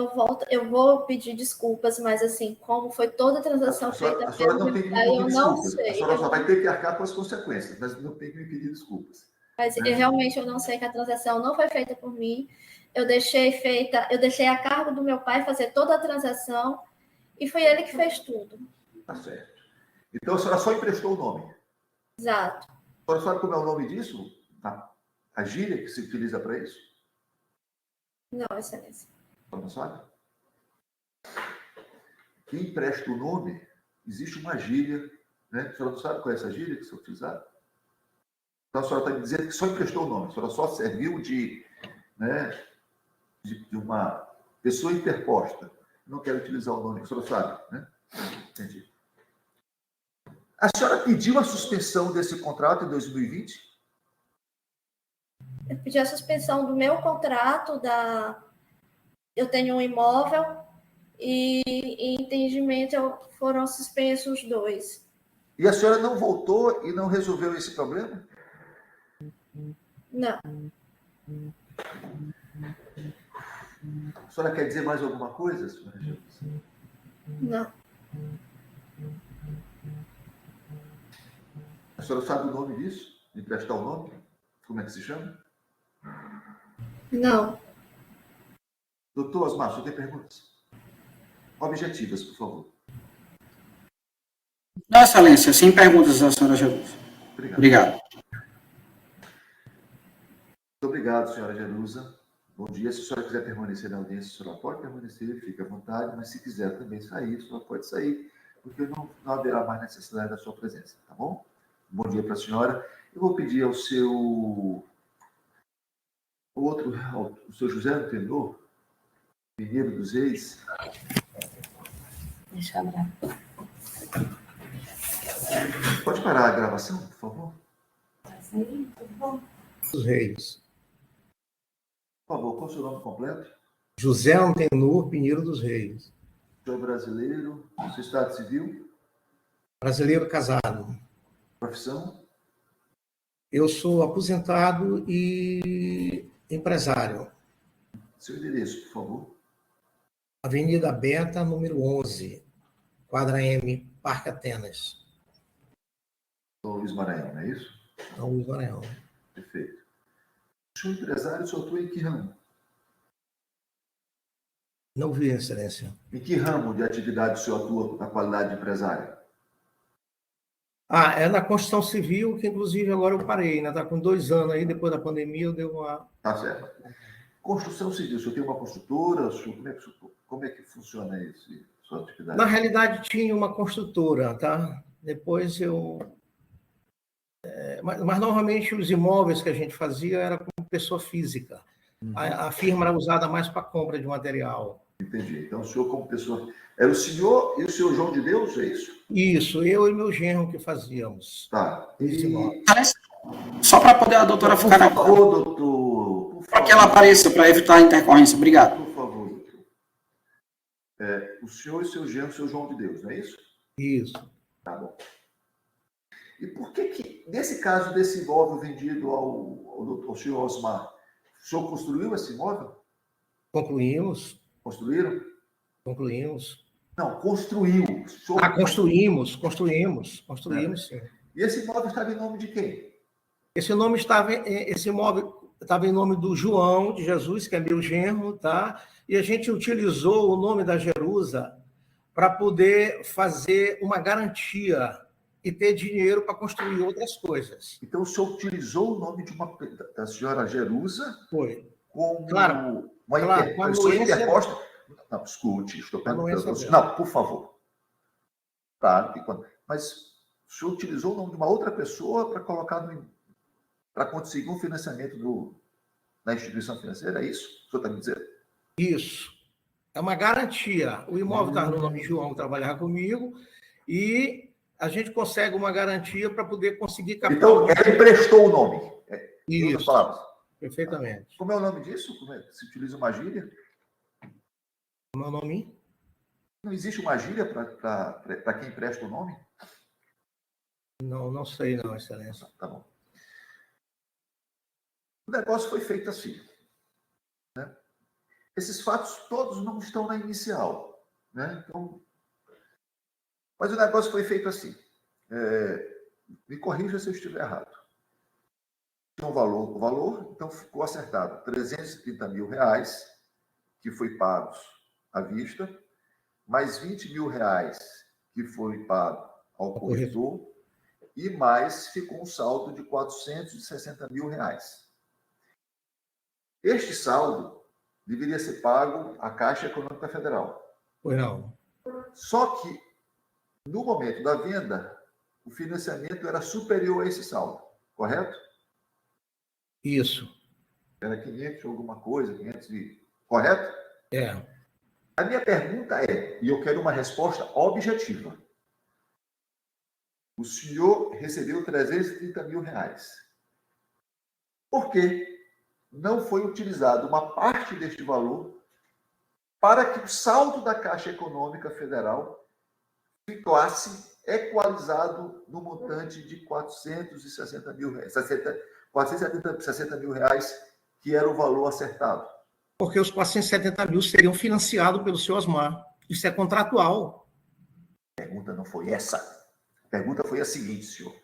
eu vou pedir desculpas, mas assim, como foi toda a transação feita a senhora não tem que me pedir eu não sei. A senhora só vai ter que arcar com as consequências, mas não tem que me pedir desculpas. Mas realmente eu não sei que a transação não foi feita por mim. Eu deixei a cargo do meu pai fazer toda a transação e foi ele que fez tudo. Tá certo. Então a senhora só emprestou o nome. Exato. A senhora sabe como é o nome disso? A gíria que se utiliza para isso? Não, excelência. A senhora não sabe? Quem empresta o nome, existe uma gíria, né? A senhora não sabe qual é essa gíria que se utilizar? Então a senhora está dizendo que só emprestou o nome, a senhora só serviu de uma pessoa interposta. Não quero utilizar o nome, a senhora sabe, né? Entendi. A senhora pediu a suspensão desse contrato em 2020? Eu pedi a suspensão do meu contrato eu tenho um imóvel e em entendimento foram suspensos os dois. E a senhora não voltou e não resolveu esse problema? Não. A senhora quer dizer mais alguma coisa, senhora? Não. A senhora sabe o nome disso? De emprestar o nome? Como é que se chama? Não. Doutor Osmar, o senhor tem perguntas? Objetivas, por favor. Não, excelência, sem perguntas, a senhora Jerusa. Obrigado. Obrigado. Muito obrigado, senhora Jerusa. Bom dia. Se a senhora quiser permanecer na audiência, a senhora pode permanecer, fique à vontade, mas se quiser também sair, a senhora pode sair, porque não haverá mais necessidade da sua presença, tá bom? Bom dia para a senhora. Eu vou pedir ao seu... o seu José Antenor, Pinheiro dos Reis. Deixa eu abrir. Pode parar a gravação, por favor? Dos Reis. Por favor, qual é o seu nome completo? José Antenor Pinheiro dos Reis. Senhor brasileiro, seu estado civil, Brasileiro casado. profissão, Eu sou aposentado e empresário. seu endereço, por favor. Avenida Beta, número 11, quadra M, Parque Atenas. São Luís Maranhão, não é isso? São Luís Maranhão. Perfeito. O senhor empresário, o senhor atua em que ramo? Não vi, Excelência. Em que ramo de atividade o senhor atua na qualidade de empresário? É na construção civil, que inclusive agora eu parei, né? Está com 2 anos aí, depois da pandemia eu dei uma... Tá certo. Construção civil, o senhor tem uma construtora? Como é que funciona isso, sua atividade? Na realidade tinha uma construtora, tá? Depois eu... Mas normalmente os imóveis que a gente fazia era com pessoa física. A firma era usada mais para compra de material. Entendi. Então, o senhor, como pessoa... Era o senhor e o senhor João de Deus, é isso? Isso, eu e meu genro que fazíamos. Tá. Esse imóvel. Só para poder a doutora ficar na... Por favor, doutor. Por Para que favor. ela apareça, para evitar a intercorrência. Obrigado. Por favor, doutor. O senhor e seu genro, o seu João de Deus, não é isso? Isso. Tá bom. E por que nesse caso desse imóvel vendido ao senhor Osmar, o senhor construiu esse imóvel? Concluímos. Construíram? Concluímos. Não, construiu. O senhor... Construímos, sim. E esse imóvel estava em nome de quem? Esse imóvel estava em nome do João de Jesus, que é meu genro, tá? E a gente utilizou o nome da Jerusa para poder fazer uma garantia e ter dinheiro para construir outras coisas. Então, o senhor utilizou o nome da senhora Jerusa Foi. como Claro, uma pessoa interposta. Não, escute, estou perguntando. Não, por favor. Claro, mas o senhor utilizou o nome de uma outra pessoa para colocar para conseguir um financiamento da instituição financeira, é isso? O senhor está me dizendo? Isso. É uma garantia. O imóvel estava no nome de João, que trabalhava comigo, e a gente consegue uma garantia para poder conseguir captar. Então, ela emprestou o nome. Em outras Isso. palavras. Perfeitamente. Como é o nome disso? Como é que se utiliza uma gíria? Como é o nome? Não existe uma gíria para quem empresta o nome? Não sei não, Excelência. Tá bom. O negócio foi feito assim. Né? Esses fatos todos não estão na inicial. Né? Então, mas o negócio foi feito assim. Me corrija se eu estiver errado. Tinha o valor, então ficou acertado R$330 mil, que foi pagos à vista, mais R$20 mil que foi pago ao corretor, e mais ficou um saldo de R$460 mil. Este saldo deveria ser pago à Caixa Econômica Federal. Pois não. Só que, no momento da venda, o financiamento era superior a esse saldo, correto? Isso. Era 500 alguma coisa, 500 e... Correto? É. A minha pergunta e eu quero uma resposta objetiva. O senhor recebeu R$330 mil. Por que não foi utilizado uma parte deste valor para que o saldo da Caixa Econômica Federal ficasse equalizado no montante de R$460 mil, R$460 mil, que era o valor acertado? Porque os 470 mil seriam financiados pelo seu Osmar. Isso é contratual. A pergunta não foi essa. A pergunta foi a seguinte, senhor.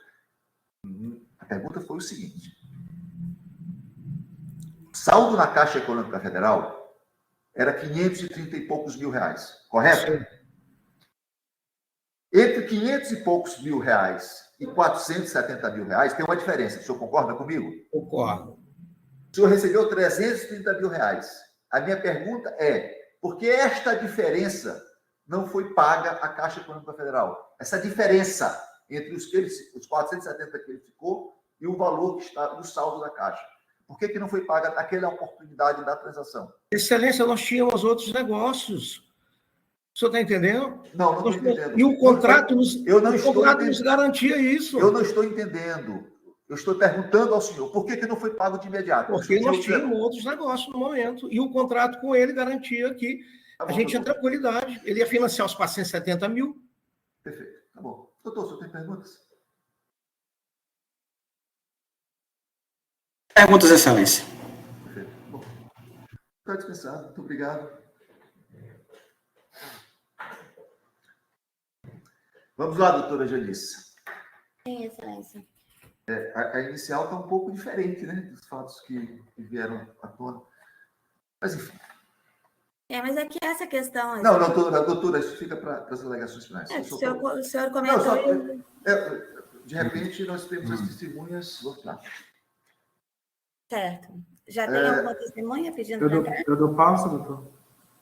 A pergunta foi o seguinte. O saldo na Caixa Econômica Federal era 530 e poucos mil reais, correto? Sim. Entre 500 e poucos mil reais e 470 mil reais tem uma diferença. O senhor concorda comigo? Concordo. O senhor recebeu 330 mil reais. A minha pergunta é, por que esta diferença não foi paga à Caixa Econômica Federal? Essa diferença entre os 470 que ele ficou e o valor que está no saldo da Caixa. Por que não foi paga naquela oportunidade da transação? Excelência, nós tínhamos outros negócios. O senhor está entendendo? Não estou entendendo. E o contrato nos garantia isso. Eu não estou entendendo. Eu estou perguntando ao senhor, por que não foi pago de imediato? Porque nós tínhamos outros negócios no momento. E o contrato com ele garantia que a gente tinha tranquilidade. Ele ia financiar os 470 mil. Perfeito. Tá bom. Doutor, o senhor tem perguntas? Perguntas, Excelência. Perfeito. Bom, está dispensado. Muito obrigado. Vamos lá, doutora Janice. Sim, Excelência. A inicial está um pouco diferente, né, dos fatos que vieram à tona. Mas, enfim. Mas é que essa questão... Não, doutora, isso fica para as alegações finais. O senhor comentou... De repente, nós temos as testemunhas... Vamos lá. Certo. Já tem alguma testemunha pedindo para entrar? Eu dou pausa, doutor?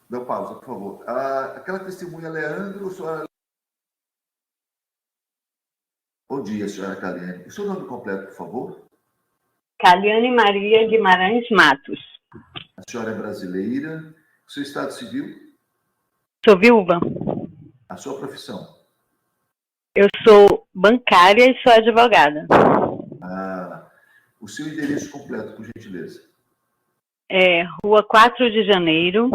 Dou pausa, por favor. Aquela testemunha, Leandro, senhora... Bom dia, senhora Caliane. O seu nome completo, por favor? Caliane Maria Guimarães Matos. A senhora é brasileira. O seu estado civil? Sou viúva. A sua profissão? Eu sou bancária e sou advogada. O seu endereço completo, por gentileza? Rua 4 de Janeiro,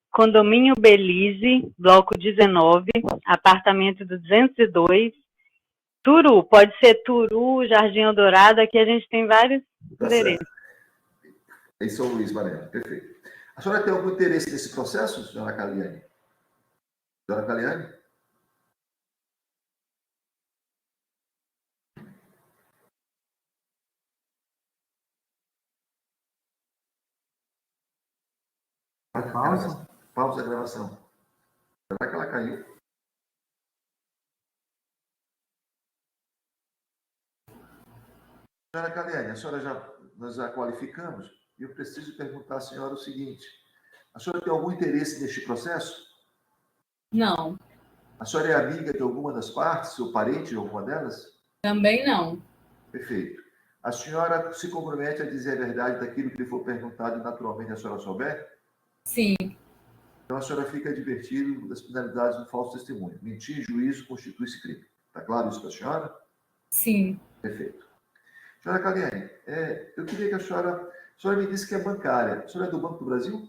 Condomínio Belize, Bloco 19, apartamento 202, Turu. Pode ser Turu, Jardim Eldorado, aqui a gente tem vários endereços. Em São Luís, Maranhão. Perfeito. A senhora tem algum interesse nesse processo, senhora Caliane? Senhora Caliane? Pausa? Pausa a gravação. Será que ela caiu? Senhora Caliane, nós já qualificamos e eu preciso perguntar à senhora o seguinte. A senhora tem algum interesse neste processo? Não. A senhora é amiga de alguma das partes, ou parente de alguma delas? Também não. Perfeito. A senhora se compromete a dizer a verdade daquilo que lhe for perguntado e naturalmente a senhora souber? Sim. Então a senhora fica advertida das penalidades do falso testemunho. Mentir em juízo constitui-se crime. Está claro isso para a senhora? Sim. Perfeito. Senhora Caliane, eu queria que a senhora me disse que é bancária. A senhora é do Banco do Brasil?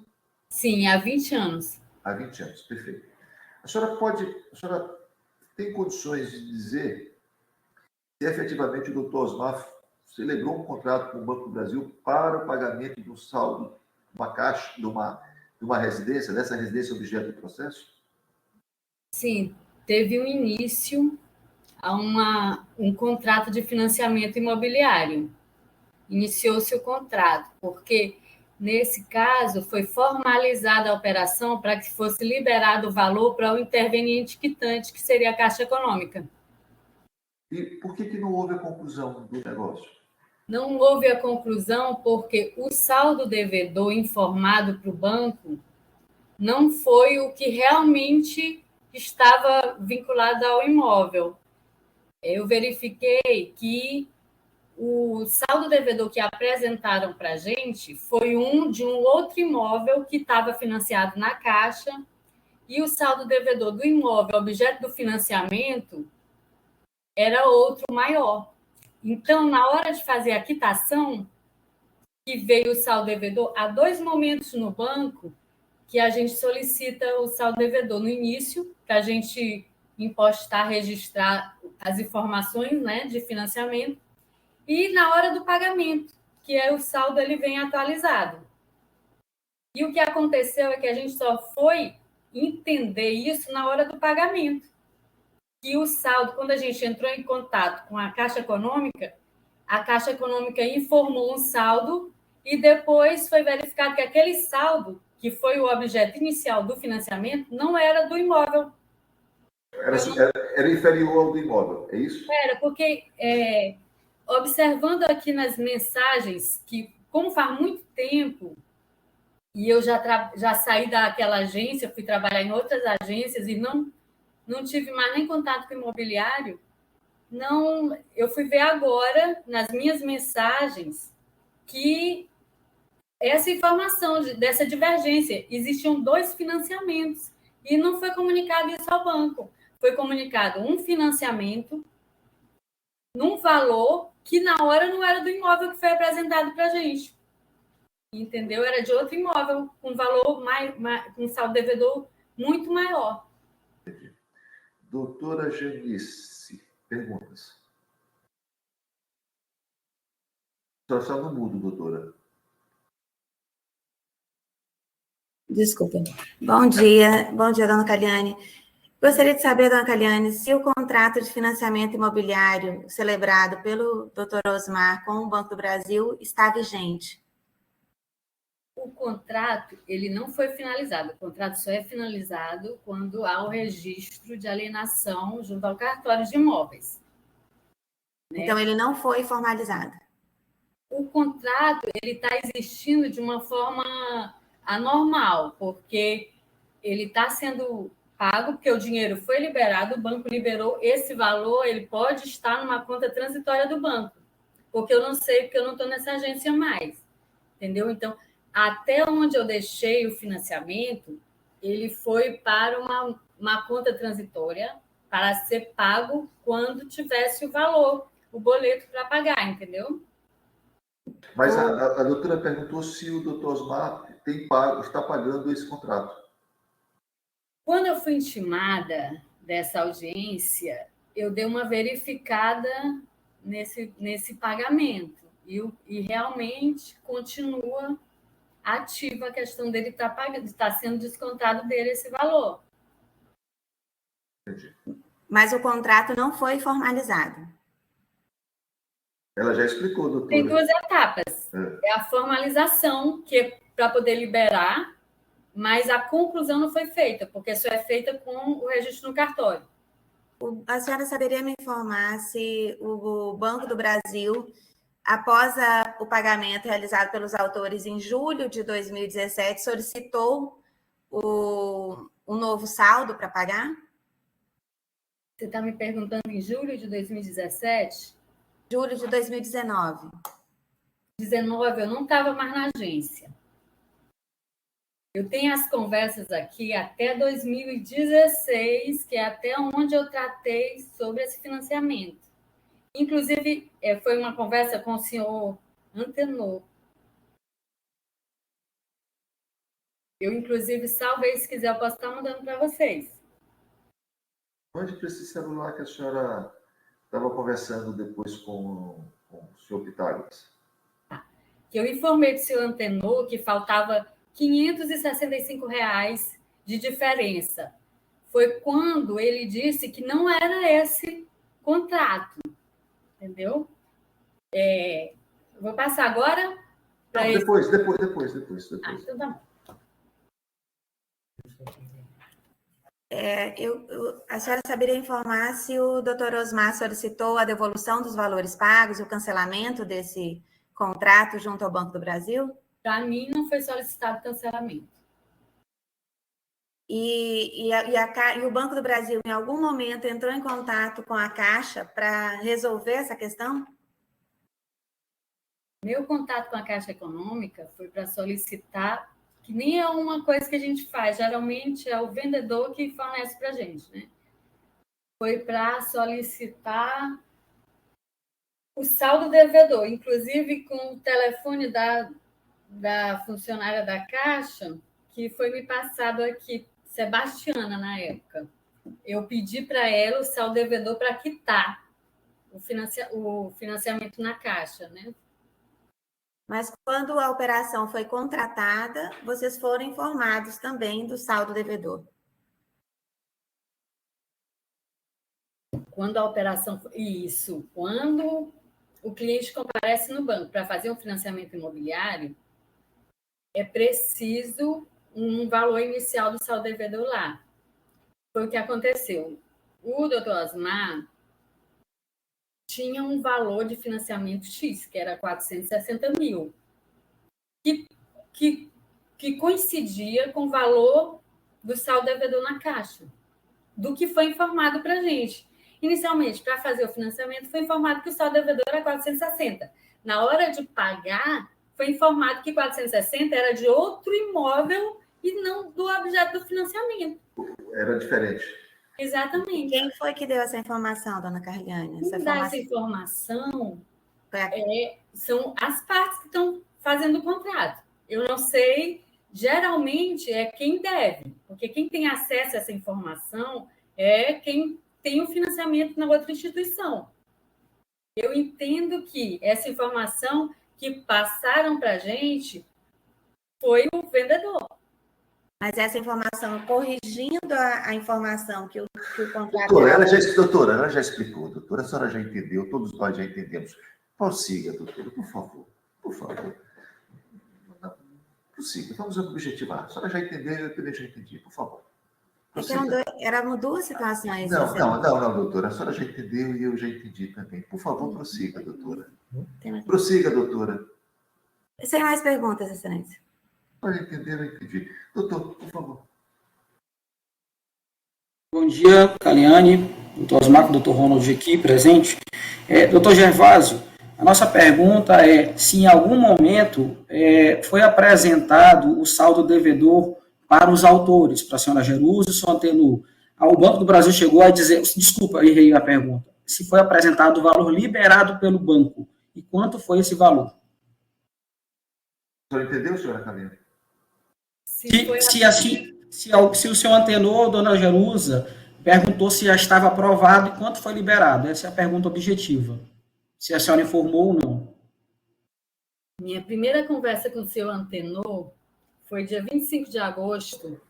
Sim, há 20 anos. Há 20 anos, perfeito. A senhora tem condições de dizer se efetivamente o doutor Osmar celebrou um contrato com o Banco do Brasil para o pagamento do saldo de uma caixa, de uma residência, dessa residência objeto do processo? Sim, teve um início a um contrato de financiamento imobiliário. Iniciou-se o contrato, porque, nesse caso, foi formalizada a operação para que fosse liberado o valor para o interveniente quitante, que seria a Caixa Econômica. E por que não houve a conclusão do negócio? Não houve a conclusão porque o saldo devedor informado para o banco não foi o que realmente estava vinculado ao imóvel. Eu verifiquei que o saldo devedor que apresentaram para a gente foi de um outro imóvel que estava financiado na Caixa, e o saldo devedor do imóvel objeto do financiamento era outro maior. Então, na hora de fazer a quitação, que veio o saldo devedor, há 2 momentos no banco que a gente solicita o saldo devedor. No início, para a gente impostar, registrar as informações, né, de financiamento, e na hora do pagamento, que é o saldo, ele vem atualizado. E o que aconteceu é que a gente só foi entender isso na hora do pagamento. E o saldo, quando a gente entrou em contato com a Caixa Econômica informou um saldo e depois foi verificado que aquele saldo, que foi o objeto inicial do financiamento, não era do imóvel. Era inferior ao do imóvel, é isso? Era, porque observando aqui nas mensagens que como faz muito tempo, e eu já saí daquela agência, fui trabalhar em outras agências e não tive mais nem contato com o imobiliário, eu fui ver agora, nas minhas mensagens, que essa informação dessa divergência, existiam 2 financiamentos e não foi comunicado isso ao banco. Foi comunicado um financiamento num valor que na hora não era do imóvel que foi apresentado para a gente. Entendeu? Era de outro imóvel, com valor com saldo devedor muito maior. Doutora Janice, perguntas. Só está no mudo, doutora. Desculpa. Bom dia, dona Caliane. Gostaria de saber, dona Caliane, se o contrato de financiamento imobiliário celebrado pelo Dr. Osmar com o Banco do Brasil está vigente. O contrato, ele não foi finalizado. O contrato só é finalizado quando há o registro de alienação junto ao cartório de imóveis. Né? Então, ele não foi formalizado. O contrato, ele está existindo de uma forma anormal, porque ele está sendo pago, porque o dinheiro foi liberado, o banco liberou esse valor, ele pode estar numa conta transitória do banco, porque eu não sei, porque eu não estou nessa agência mais, entendeu? Então, até onde eu deixei o financiamento, ele foi para uma conta transitória para ser pago quando tivesse o valor, o boleto para pagar, entendeu? Mas a doutora perguntou se o doutor Osmar está pagando esse contrato. Quando eu fui intimada dessa audiência, eu dei uma verificada nesse pagamento e realmente continua ativa a questão dele estar sendo descontado dele esse valor. Entendi. Mas o contrato não foi formalizado. Ela já explicou, doutora. Tem 2 etapas. É a formalização, que é para poder liberar, mas a conclusão não foi feita, porque só é feita com o registro no cartório. A senhora saberia me informar se o Banco do Brasil, após o pagamento realizado pelos autores em julho de 2017, solicitou um novo saldo para pagar? Você está me perguntando em julho de 2017? Julho de 2019. 19, eu não estava mais na agência. Eu tenho as conversas aqui até 2016, que é até onde eu tratei sobre esse financiamento. Inclusive, foi uma conversa com o senhor Antenor. Eu, inclusive, salvei, se quiser, eu posso estar mandando para vocês. Mande para esse celular que a senhora estava conversando depois com o senhor Pitágoras. Que eu informei para o senhor Antenor que faltava R$ 565 de diferença. Foi quando ele disse que não era esse contrato, entendeu? Vou passar agora para ele. Depois. Então tá bom. A senhora saberia informar se o doutor Osmar solicitou a devolução dos valores pagos, o cancelamento desse contrato junto ao Banco do Brasil? Para mim, não foi solicitado cancelamento. E o Banco do Brasil, em algum momento, entrou em contato com a Caixa para resolver essa questão? Meu contato com a Caixa Econômica foi para solicitar, que nem é uma coisa que a gente faz, geralmente é o vendedor que fornece para a gente, né? Foi para solicitar o saldo devedor, inclusive com o telefone da funcionária da Caixa, que foi me passado aqui, Sebastiana, na época. Eu pedi para ela o saldo devedor para quitar o financiamento na Caixa, né? Mas quando a operação foi contratada, vocês foram informados também do saldo devedor? Quando a operação... Isso, quando o cliente comparece no banco para fazer um financiamento imobiliário, é preciso um valor inicial do saldo devedor lá. Foi o que aconteceu. O doutor Osmar tinha um valor de financiamento X, que era 460 mil. que coincidia com o valor do saldo devedor na Caixa, do que foi informado para a gente. Inicialmente, para fazer o financiamento, foi informado que o saldo devedor era 460. Na hora de pagar, foi informado que 460 era de outro imóvel e não do objeto do financiamento. Era diferente. Exatamente. Quem foi que deu essa informação, dona Carliane? Quem dá essa informação são as partes que estão fazendo o contrato. Eu não sei, geralmente é quem deve, porque quem tem acesso a essa informação é quem tem o financiamento na outra instituição. Eu entendo que essa informação que passaram para a gente foi o vendedor. Mas essa informação, corrigindo a informação que o contrato... Doutora, ela já explicou, doutora, a senhora já entendeu, todos nós já entendemos. Prossiga, doutora, por favor. Por favor. Prossiga, vamos objetivar. A senhora já entendeu, eu também já entendi, por favor. Eram duas situações. Não, doutora, a senhora já entendeu e eu já entendi também. Por favor, prossiga, doutora. Prossiga, doutora. Sem mais perguntas, excelência. Olha, entenderam, eu entendi. Doutor, por favor. Bom dia, Carliane, doutor Osmar, doutor Ronald aqui, presente. Doutor Gervásio, a nossa pergunta é se em algum momento foi apresentado o saldo devedor para os autores, para a senhora Jerusa e o senhor Antenor. O Banco do Brasil chegou a dizer, desculpa, eu errei a pergunta, se foi apresentado o valor liberado pelo banco e quanto foi esse valor? O senhor entendeu, senhora Carliane? Se o senhor Antenor, dona Jerusa, perguntou se já estava aprovado e quanto foi liberado. Essa é a pergunta objetiva. Se a senhora informou ou não. Minha primeira conversa com o senhor Antenor foi dia 25 de agosto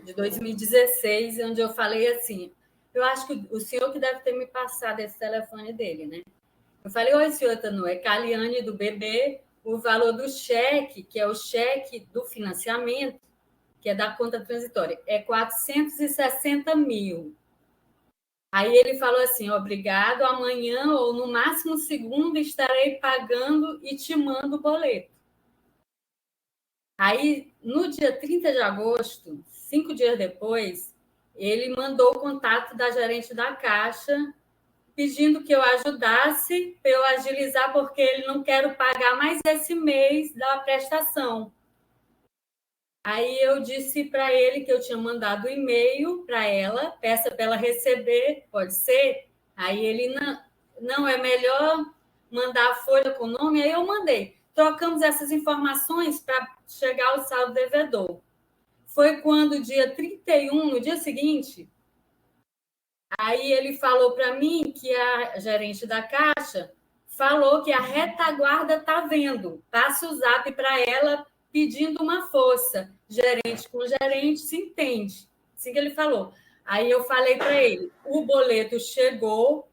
de 2016, onde eu falei assim, eu acho que o senhor que deve ter me passado esse telefone dele, né? Eu falei, oi, senhor Antenor, é Carliane do BB, o valor do cheque, que é o cheque do financiamento, que é da conta transitória, é 460 mil. Aí ele falou assim, obrigado, amanhã ou no máximo segunda estarei pagando e te mando o boleto. Aí, no dia 30 de agosto, 5 dias depois, ele mandou o contato da gerente da Caixa, pedindo que eu ajudasse para eu agilizar, porque ele não quer pagar mais esse mês da prestação. Aí eu disse para ele que eu tinha mandado um e-mail para ela, peça para ela receber, pode ser? Aí ele, não, é melhor mandar a folha com o nome, aí eu mandei. Trocamos essas informações para chegar ao saldo devedor. Foi quando, dia 31, no dia seguinte, aí ele falou para mim que a gerente da Caixa falou que a retaguarda está vendo, passa o zap para ela pedindo uma força. Gerente com gerente se entende. Assim que ele falou. Aí eu falei para ele, o boleto chegou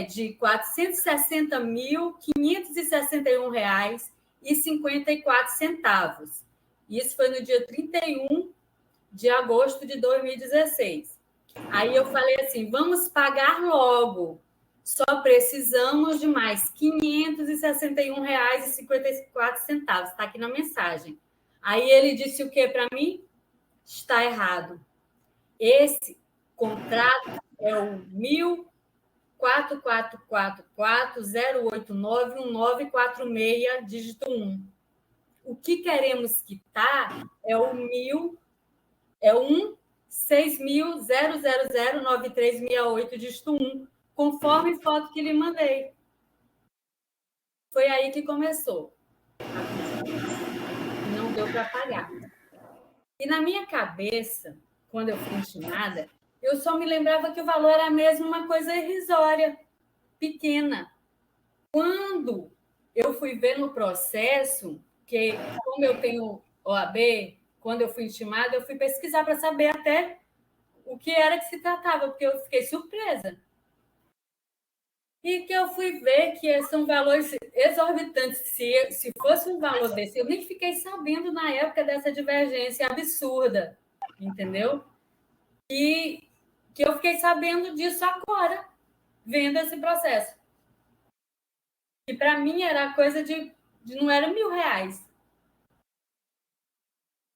de R$ 460.561,54. Isso foi no dia 31 de agosto de 2016. Aí eu falei assim, vamos pagar logo. Só precisamos de mais R$ 561,54. Está aqui na mensagem. Aí ele disse o que para mim? Está errado. Esse contrato é o 1.4444.089.1946, dígito 1. O que queremos quitar é o 6.000.0009368, dígito 1, conforme foto que lhe mandei. Foi aí que começou. Não deu para pagar. E na minha cabeça, quando eu fui intimada, eu só me lembrava que o valor era mesmo uma coisa irrisória, pequena. Quando eu fui ver no processo, que como eu tenho OAB, quando eu fui intimada, eu fui pesquisar para saber até o que era que se tratava, porque eu fiquei surpresa. E que eu fui ver que são valores exorbitantes. Se fosse um valor desse, eu nem fiquei sabendo na época dessa divergência absurda, entendeu? E que eu fiquei sabendo disso agora, vendo esse processo. E para mim era coisa de não era R$1.000.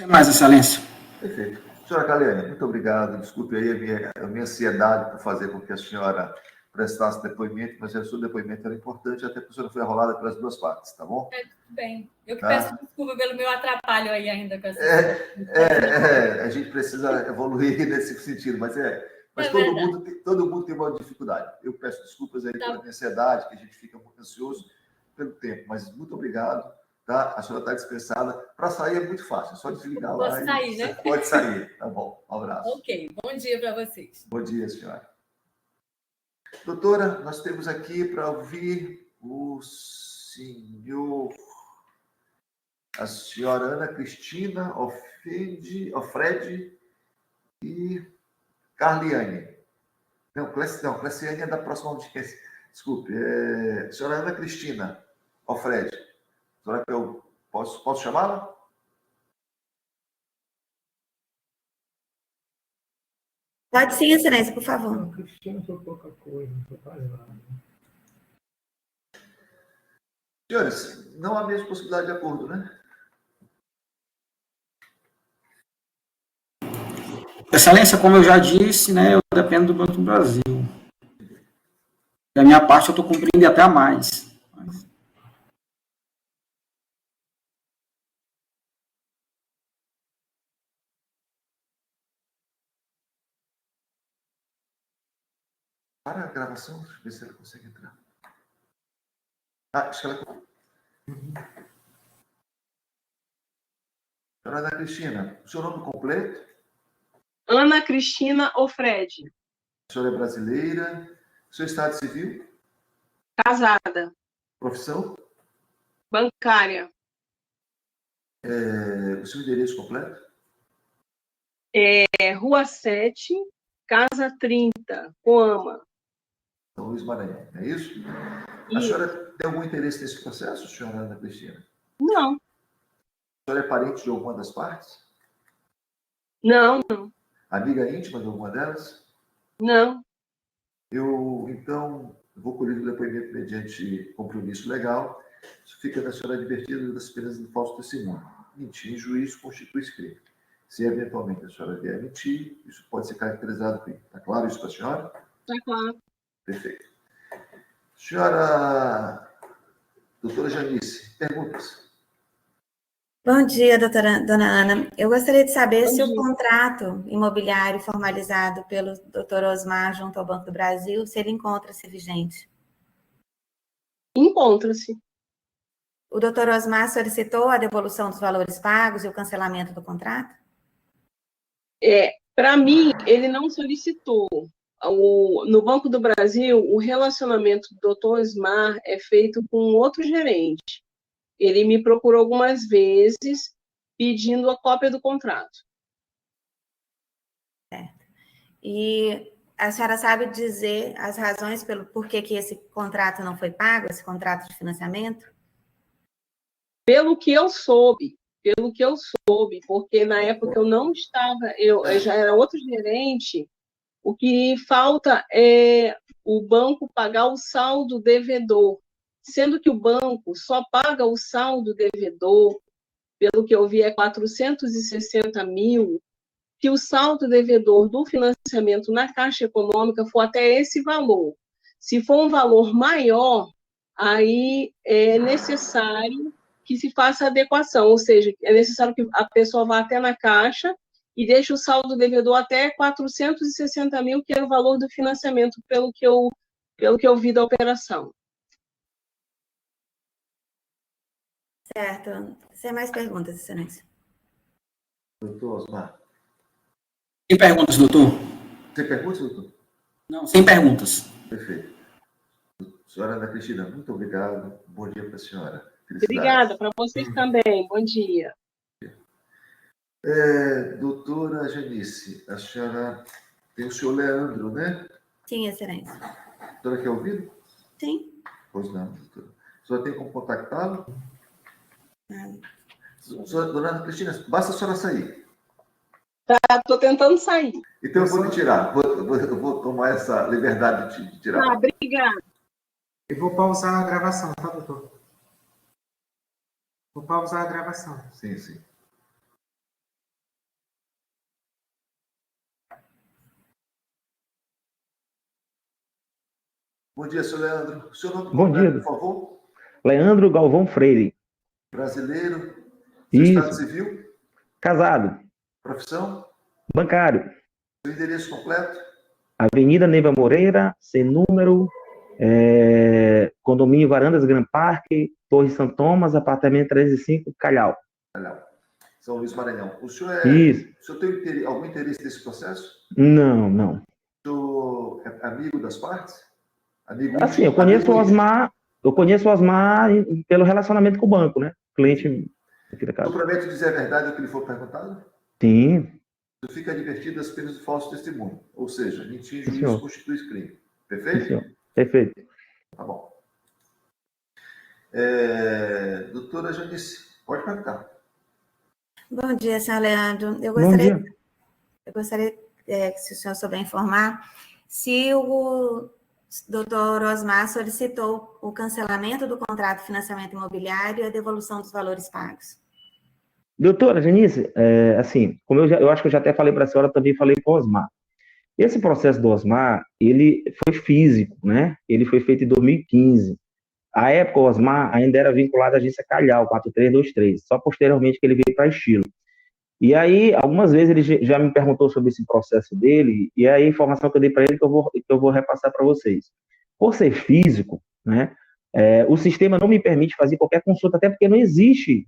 Até mais, Excelência. Perfeito. Senhora Galeane, muito obrigado. Desculpe aí a minha ansiedade por fazer com que a senhora prestasse depoimento, mas o seu depoimento era importante, até porque a senhora foi arrolada pelas duas partes, tá bom? Tudo bem. Eu que Tá. peço desculpa pelo meu atrapalho aí ainda com essa. A gente precisa evoluir nesse sentido, mas É todo mundo tem uma dificuldade. Eu peço desculpas aí pela minha ansiedade, que a gente fica muito ansioso pelo tempo, mas muito obrigado, tá? A senhora está dispensada. Para sair é muito fácil, é só desligar lá. Posso sair, né? Pode sair, tá bom. Um abraço. Ok, bom dia para vocês. Bom dia, senhora. Doutora, nós temos aqui para ouvir a senhora Ana Cristina Ofredi e Carliane. Não, Cleciane é da próxima audiência. Desculpe. Senhora Ana Cristina Ofredi. Senhora, eu posso chamá-la? Pode sim, Excelência, por favor. Não, Cristina foi pouca coisa, não foi quase nada. Senhores, não há mesmo possibilidade de acordo, né? Excelência, como eu já disse, né, eu dependo do Banco do Brasil. Da minha parte, eu estou cumprindo até a mais. Para a gravação, deixa eu ver se ela consegue entrar. Acho que ela... Senhora Ana Cristina, o seu nome completo? Ana Cristina Ofredi. A senhora é brasileira? Seu estado civil? Casada. Profissão? Bancária. O seu endereço completo? Rua 7, Casa 30, Coama. São Luís Maranhão, é isso? A senhora tem algum interesse nesse processo, senhora Ana Cristina? Não. A senhora é parente de alguma das partes? Não. Amiga íntima de alguma delas? Não. Então, vou colher o depoimento mediante compromisso legal. Isso fica da senhora advertida das penas do falso testemunho. Mentir em juízo constitui crime. Se eventualmente a senhora vier mentir, isso pode ser caracterizado como crime. Está claro isso para a senhora? Está claro. Perfeito. Senhora doutora Janice, perguntas? Bom dia, dona Ana. Eu gostaria de saber se dia. o contrato imobiliário formalizado pelo doutor Osmar junto ao Banco do Brasil, se ele encontra-se vigente. Encontra-se. O doutor Osmar solicitou a devolução dos valores pagos e o cancelamento do contrato? Para mim, ele não solicitou. No Banco do Brasil, o relacionamento do doutor Osmar é feito com outro gerente. Ele me procurou algumas vezes pedindo a cópia do contrato. Certo. E a senhora sabe dizer as razões por que esse contrato não foi pago, esse contrato de financiamento? Pelo que eu soube, porque na época eu não estava, eu já era outro gerente, o que falta é o banco pagar o saldo devedor, sendo que o banco só paga o saldo devedor, pelo que eu vi, é 460 mil, que o saldo devedor do financiamento na Caixa Econômica for até esse valor. Se for um valor maior, aí é necessário que se faça adequação, ou seja, é necessário que a pessoa vá até na Caixa e deixe o saldo devedor até 460 mil, que é o valor do financiamento, pelo que eu vi da operação. Certo. Sem mais perguntas, Excelência. Doutor Osmar. Sem perguntas, doutor? Sem perguntas, doutor? Não, sem perguntas. Perfeito. Senhora Ana Cristina, muito obrigado. Bom dia para a senhora. Obrigada, para vocês também. Bom dia. Doutora Janice, a senhora tem o senhor Leandro, né? Sim, Excelência. A doutora quer ouvir? Sim. Pois não, doutora. A senhora tem como contactá-lo? Dona Ana Cristina, basta a senhora sair. Estou tentando sair. Então eu vou lhe tirar. Eu vou tomar essa liberdade de tirar. Obrigada. Eu vou pausar a gravação, tá, doutor? Vou pausar a gravação. Sim, sim. Bom dia, senhor Leandro. O seu nome Bom completo, dia. por favor? Leandro Galvão Freire. Brasileiro. Seu Isso. estado civil? Casado. Profissão? Bancário. Seu endereço completo? Avenida Neiva Moreira, sem número, condomínio Varandas Grand Parque, Torre São Thomas, apartamento 305, Calhau. São Luís, Maranhão. O senhor, Isso. O senhor tem algum interesse nesse processo? Não, não. O senhor é amigo das partes? Amigo Assim, íntimo, eu conheço amigo o Osmar pelo relacionamento com o banco, né? Cliente aqui da íntimo. O casa. senhor promete dizer a verdade ao que lhe for perguntado? Sim. Fica advertido das penas do falso testemunho. Ou seja, mentir em Sim, juízo senhor. constitui crime. Sim, Perfeito? senhor. Perfeito. Tá bom. Doutora Janice, pode perguntar. Bom dia, senhor Leandro. Bom dia. Eu gostaria se o senhor souber informar, se o doutor Osmar solicitou o cancelamento do contrato de financiamento imobiliário e a devolução dos valores pagos. Doutora Janice, assim, como eu acho que eu já até falei para a senhora, também falei com o Osmar. Esse processo do Osmar, ele foi físico, né? Ele foi feito em 2015. À época, o Osmar ainda era vinculado à agência Calhau, 4323, só posteriormente que ele veio para Estilo. E aí, algumas vezes ele já me perguntou sobre esse processo dele, e aí a informação que eu dei para ele que eu vou repassar para vocês. Por ser físico, né, o sistema não me permite fazer qualquer consulta, até porque não existe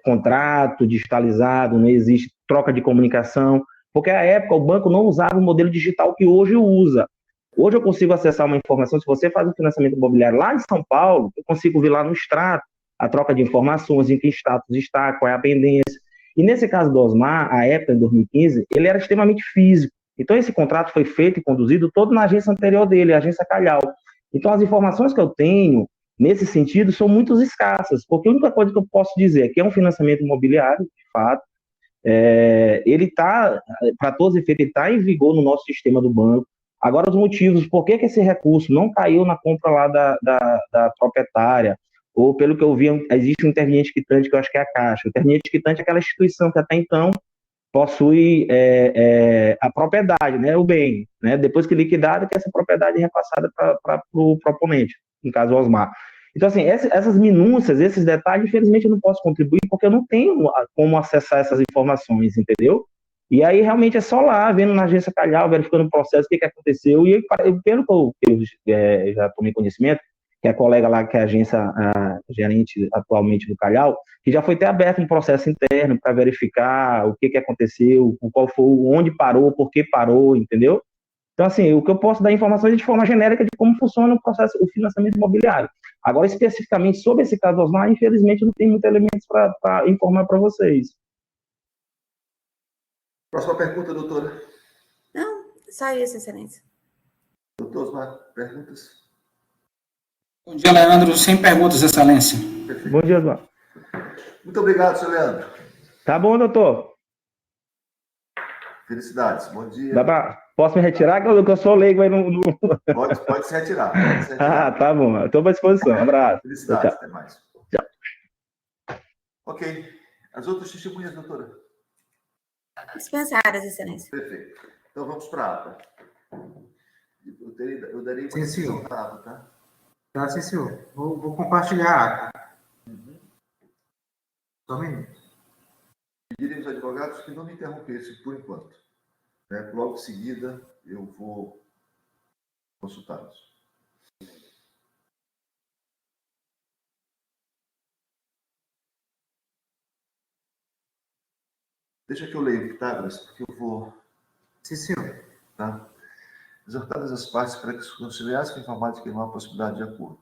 contrato digitalizado, não existe troca de comunicação, porque à época o banco não usava o modelo digital que hoje usa. Hoje eu consigo acessar uma informação, se você faz um financiamento imobiliário lá em São Paulo, eu consigo ver lá no extrato a troca de informações, em que status está, qual é a pendência. E nesse caso do Osmar, à época, em 2015, ele era extremamente físico. Então, esse contrato foi feito e conduzido todo na agência anterior dele, a agência Calhau. Então, as informações que eu tenho, nesse sentido, são muito escassas, porque a única coisa que eu posso dizer é que é um financiamento imobiliário, de fato, ele está, para todos os efeitos, ele está em vigor no nosso sistema do banco. Agora, os motivos, por que esse recurso não caiu na compra lá da proprietária, ou pelo que eu vi, existe um interveniente quitante, que eu acho que é a Caixa. O interveniente quitante é aquela instituição que até então possui a propriedade, né, o bem, né, depois que liquidada, que essa propriedade é repassada para o proponente, no caso o Osmar. Então, assim, essas minúcias, esses detalhes, infelizmente eu não posso contribuir, porque eu não tenho como acessar essas informações, entendeu? E aí, realmente, é só lá, vendo na agência Calhau, verificando o processo, o que aconteceu, e pelo que eu já tomei conhecimento, que é a colega lá, que é a gerente atualmente do Calhau, que já foi até aberto um processo interno para verificar o que aconteceu, qual foi, onde parou, por que parou, entendeu? Então, assim, o que eu posso dar informações é de forma genérica de como funciona o processo, o financiamento imobiliário. Agora, especificamente sobre esse caso do Osmar, infelizmente, não tem muitos elementos para informar para vocês. Próxima pergunta, doutora. Não, só isso, excelência. Doutor Osmar, perguntas? Bom dia, Leandro. Sem perguntas, excelência. Perfeito. Bom dia, Osmar. Muito obrigado, senhor Leandro. Tá bom, doutor. Felicidades. Bom dia. Posso me retirar, que eu sou leigo aí no... Pode se retirar. Pode se retirar. Ah, tá bom. Estou à disposição. Um abraço. Felicidades. Tchau. Até mais. Tchau. Ok. As outras testemunhas, doutora? Dispensadas, excelência. Perfeito. Então, vamos para a ata. Eu darei uma Sim, senhor. descrição da ata, tá? Tá, sim, senhor. Vou compartilhar a ata. Só um minuto. Pedirei aos advogados que não me interrompessem por enquanto. Né? Logo em seguida, eu vou consultá-los. Deixa que eu leio, Pitágoras, porque eu vou... Sim, senhor. Tá? Exortadas as partes para que se conciliassem com a informados que não há possibilidade de acordo.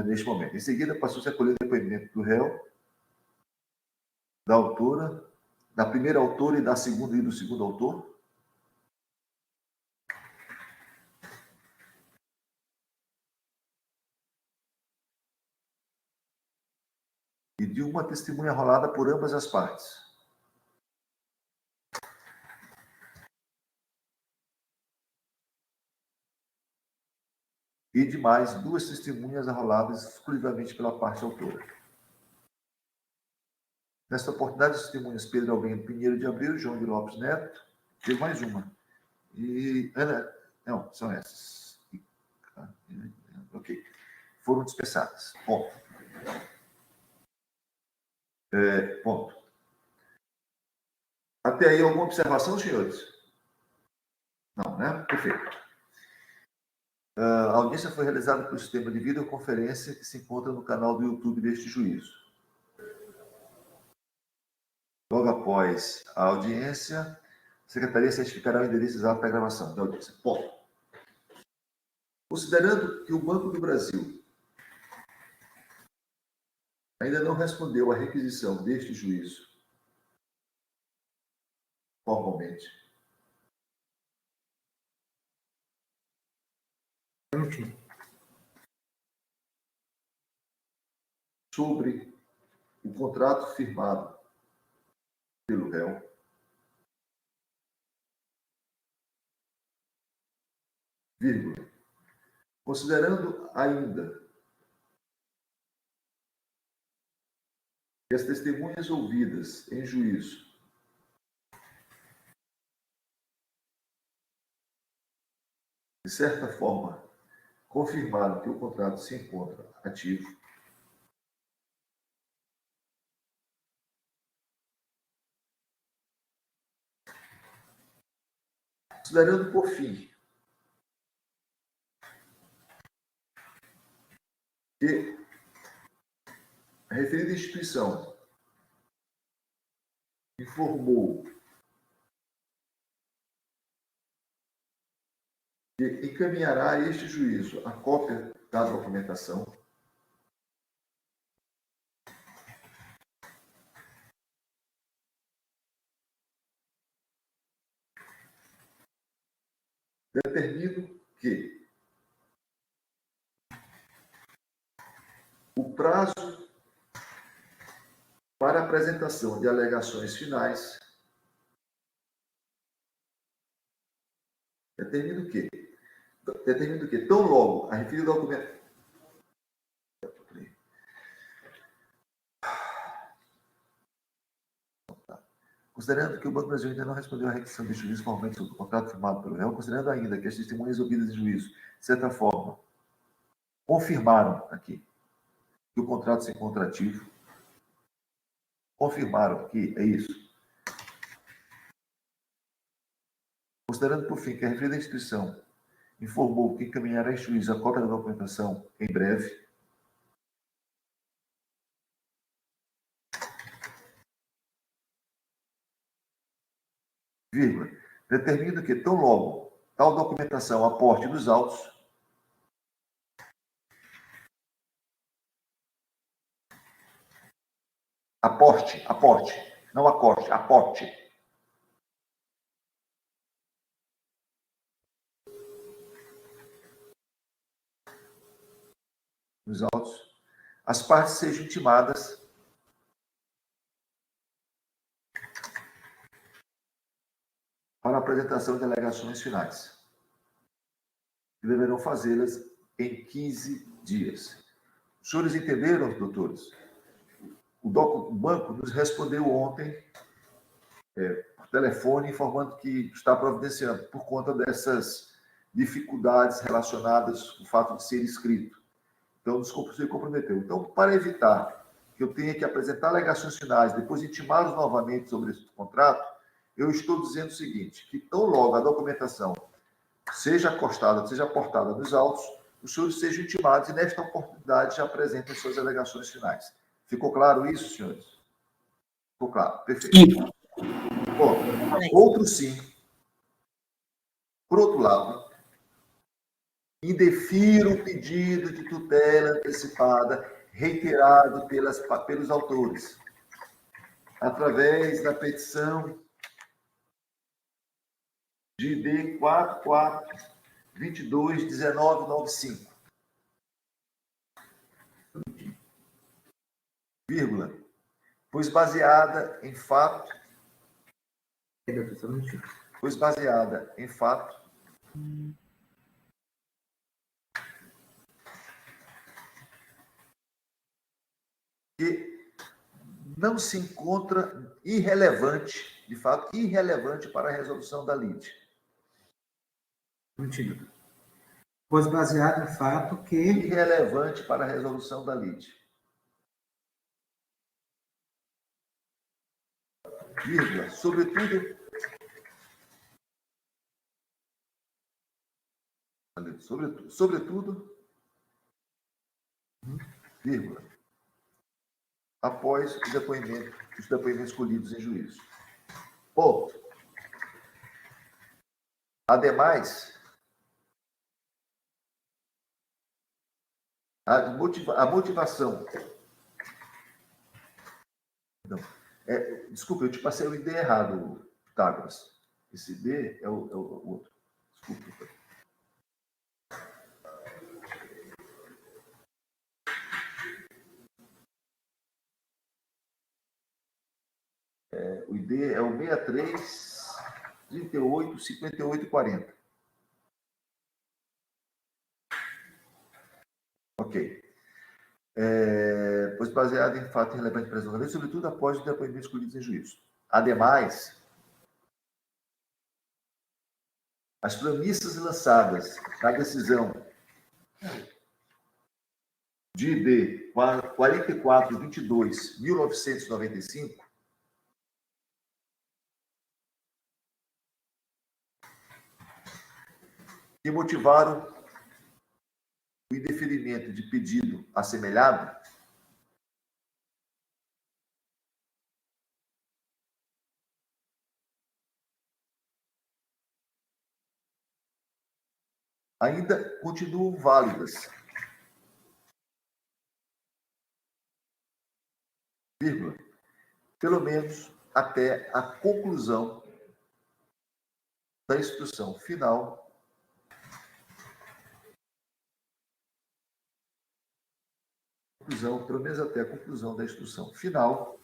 Neste momento. Em seguida, passou-se a colher o depoimento do réu, da autora, da primeira autora e da segunda e do segundo autor. E de uma testemunha rolada por ambas as partes. E de mais duas testemunhas arroladas exclusivamente pela parte autora. Nesta oportunidade, as testemunhas Pedro Albino Pinheiro de Abreu, João de Lopes Neto, teve mais uma. E Ana... Não, são essas. E Tá? Ok. Foram dispensadas. Ponto. Ponto. Até aí, alguma observação, senhores? Não, né? Perfeito. A audiência foi realizada pelo sistema de videoconferência que se encontra no canal do YouTube deste juízo. Logo após a audiência, a Secretaria certificará o endereço exato da gravação da audiência. Ponto. Considerando que o Banco do Brasil ainda não respondeu à requisição deste juízo formalmente, sobre o contrato firmado pelo réu, vírgula, considerando ainda que as testemunhas ouvidas em juízo de certa forma confirmaram que o contrato se encontra ativo, considerando, por fim, que a referida instituição informou que encaminhará a este juízo a cópia da documentação, determino que o prazo para apresentação de alegações finais determino que tão logo a referida documentação considerando que o Banco do Brasil ainda não respondeu à requisição de juízo formalmente sobre o contrato firmado pelo réu, considerando ainda que as testemunhas ouvidas em juízo, de certa forma, confirmaram aqui que o contrato se encontra ativo, confirmaram que é isso. Considerando, por fim, que a referida instituição informou que encaminhará em juízo a cópia da documentação em breve, vírgula, determino que tão logo tal documentação aporte dos autos, aporte, não acorte, aporte. Nos autos, as partes sejam intimadas para a apresentação de alegações finais, que deverão fazê-las em 15 dias. Os senhores entenderam, doutores? O banco nos respondeu ontem, por telefone, informando que está providenciando, por conta dessas dificuldades relacionadas com o fato de ser escrito. Então, se comprometeu. Então, para evitar que eu tenha que apresentar alegações finais, depois intimá-los novamente sobre esse contrato, eu estou dizendo o seguinte, que tão logo a documentação seja acostada, seja aportada nos autos, os senhores sejam intimados e, nesta oportunidade, já apresentem suas alegações finais. Ficou claro isso, senhores? Ficou claro. Perfeito. Sim. Bom, outro sim. Por outro lado, indefiro o pedido de tutela antecipada reiterado pelos autores, através da petição de ID 44221995, vírgula, pois baseada em fato que não se encontra irrelevante, de fato, irrelevante para a resolução da lide. Pois baseado em fato que... irrelevante para a resolução da lide. Vírgula, sobretudo, vírgula, após os depoimentos colhidos em juízo. Ponto. Ademais, a motivação... Não. Desculpa, eu te passei o ID errado, Pitágoras. Esse ID é o outro. Desculpa. O ID é o 63, 38, 58 e 40. Ok. Pois baseado em fato relevante para a lei, sobretudo após os depoimentos colhidos em juízo. Ademais, as premissas lançadas na decisão de ID 4422/1995 que motivaram o indeferimento de pedido assemelhado ainda continuam válidas, vírgula, pelo menos até a conclusão da instrução final pelo menos até a conclusão da instrução final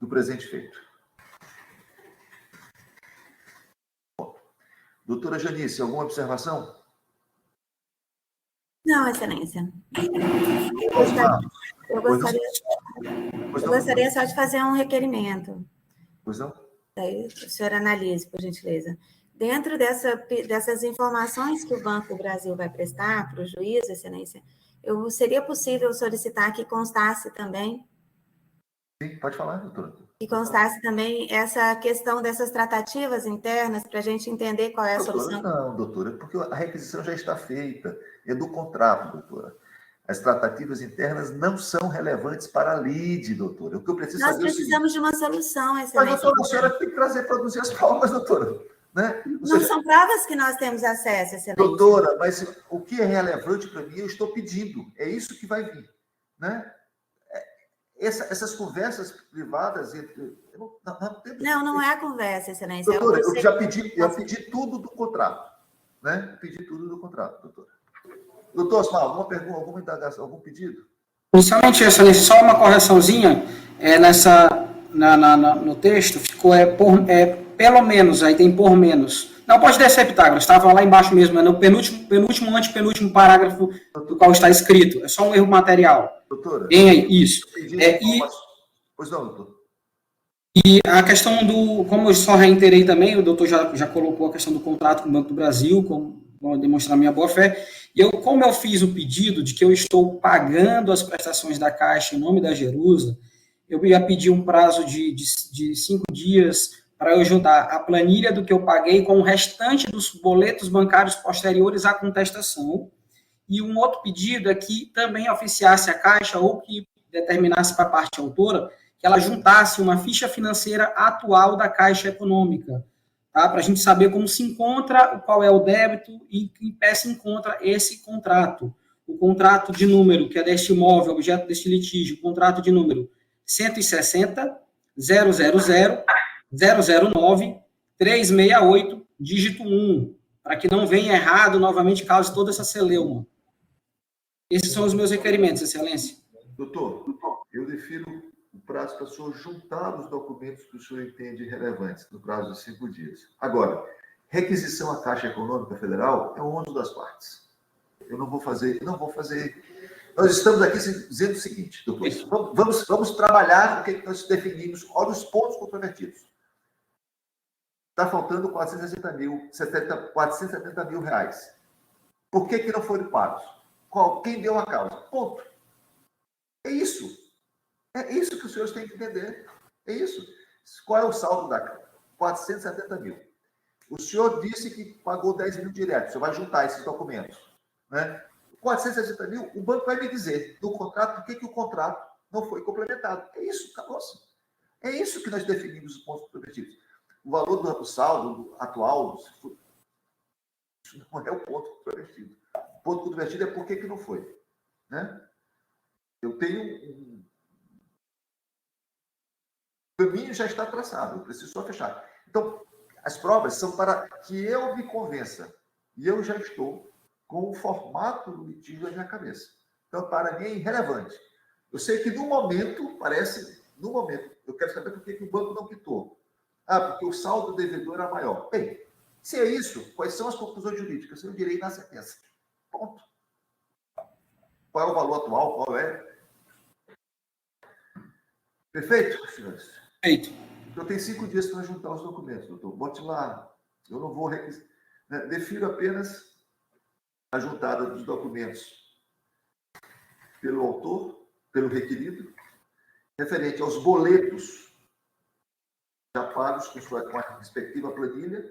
do presente feito. Doutora Janice, alguma observação? Não, Excelência. Eu gostaria só de fazer um requerimento. Pois não? Daí o senhor analise, por gentileza. Dentro dessas informações que o Banco do Brasil vai prestar para o juiz, Excelência, seria possível solicitar que constasse também? Sim, pode falar, doutora. Que constasse também essa questão dessas tratativas internas, para a gente entender qual é a solução? Não, doutora, porque a requisição já está feita. É do contrato, doutora. As tratativas internas não são relevantes para a lide, doutora. O que eu preciso Nós saber precisamos de uma solução, Excelência. Mas, doutora, a senhora tem que produzir as provas, doutora. Né? Não são provas que nós temos acesso, Excelência. Doutora, mas o que é relevante para mim, eu estou pedindo. É isso que vai vir. Né? Essas conversas privadas entre... Não é a conversa, Excelência. Doutora, eu pedi tudo do contrato. Né? Eu pedi tudo do contrato, doutora. Doutor Osmar, alguma pergunta, alguma indagação, algum pedido? Principalmente, Excelência, só uma correçãozinha, no texto, ficou pelo menos, aí tem por menos. Não, pode descer, Pitágoras, estava lá embaixo mesmo, é no penúltimo, antepenúltimo parágrafo do qual está escrito, é só um erro material. Doutora? Bem aí, isso. Pois não, doutor. E a questão como eu só reiterei também, o doutor já colocou a questão do contrato com o Banco do Brasil, como demonstrar minha boa-fé, e como eu fiz o pedido de que eu estou pagando as prestações da Caixa em nome da Jerusa, eu ia pedir um prazo de 5 dias para eu juntar a planilha do que eu paguei com o restante dos boletos bancários posteriores à contestação, e um outro pedido é que também oficiasse a Caixa ou que determinasse para a parte autora que ela juntasse uma ficha financeira atual da Caixa Econômica, tá? Para a gente saber como se encontra, qual é o débito e em que pé se encontra esse contrato. O contrato de número, que é deste imóvel, objeto deste litígio, o contrato de número 160 000 009 368, dígito 1, para que não venha errado novamente, cause toda essa celeuma. Esses são os meus requerimentos, Excelência. Doutor, eu defino o prazo para o senhor juntar os documentos que o senhor entende relevantes, no prazo de 5 dias. Agora, requisição à Caixa Econômica Federal é um ônus das partes. Eu não vou fazer. Nós estamos aqui dizendo o seguinte, doutor, vamos trabalhar o que nós definimos, olha os pontos controvertidos. Está faltando 470 mil reais. Por que não foram pagos? Quem deu a causa? Ponto. É isso. É isso que os senhores têm que entender. É isso. Qual é o saldo da 470 mil? O senhor disse que pagou 10 mil direto. O senhor vai juntar esses documentos. Né? 460 mil, o banco vai me dizer no contrato por que o contrato não foi complementado. É isso, acabou-se. É isso que nós definimos os pontos comprometidos. O valor do saldo atual, isso não é o ponto comprometido. O ponto comprometido é por que não foi. Né? Eu tenho o caminho já está traçado, eu preciso só fechar. Então, as provas são para que eu me convença. E eu já estou com o formato do litígio na minha cabeça. Então, para mim é irrelevante. Eu sei que no momento, eu quero saber por que o banco não quitou. Porque o saldo devedor era maior. Bem, se é isso, quais são as conclusões jurídicas? Eu direi na sentença. Ponto. Qual é o valor atual? Qual é? Perfeito, senhores? Perfeito. Eu tenho 5 dias para juntar os documentos, doutor. Bote lá. Eu não vou requisitar. Defiro apenas a juntada dos documentos pelo autor, pelo requerido, referente aos boletos já pagos com a respectiva planilha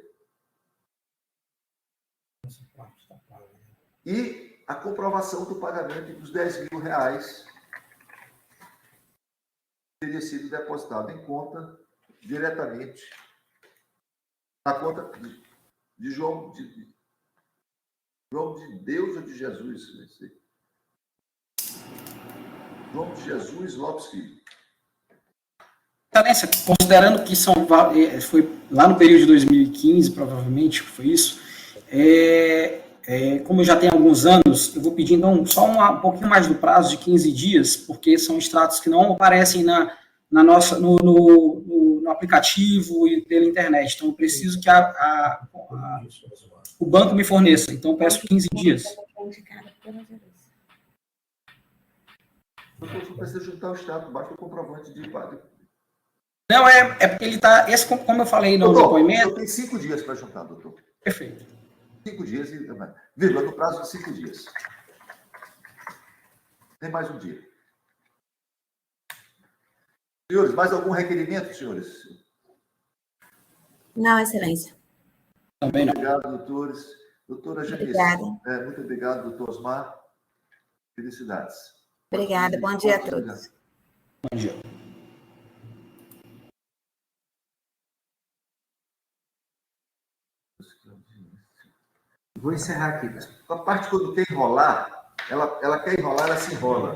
e a comprovação do pagamento dos 10 mil reais que teria sido depositado em conta diretamente na conta de João de Deus ou de Jesus? Não sei. João de Jesus Lopes Filho. Excelência, considerando que foi lá no período de 2015, provavelmente, foi isso, como eu já tenho alguns anos, eu vou pedir, então, só um pouquinho mais do prazo de 15 dias, porque são extratos que não aparecem no aplicativo e pela internet. Então, eu preciso que o banco me forneça. Então, eu peço 15 dias. Não precisa juntar o extrato, basta o comprovante de padre. Não, é porque ele está... Como eu falei no depoimento... Eu tenho 5 dias para juntar, doutor. Perfeito. 5 dias, vírgula, no prazo de 5 dias. Tem mais um dia. Senhores, mais algum requerimento, senhores? Não, excelência. Também não. Obrigado, doutores. Doutora Janice. Obrigada. Muito obrigado, doutor Osmar. Felicidades. Obrigada. Bom dia a todos. Bom dia. Vou encerrar aqui. A parte quando quer enrolar, ela quer enrolar, ela se enrola.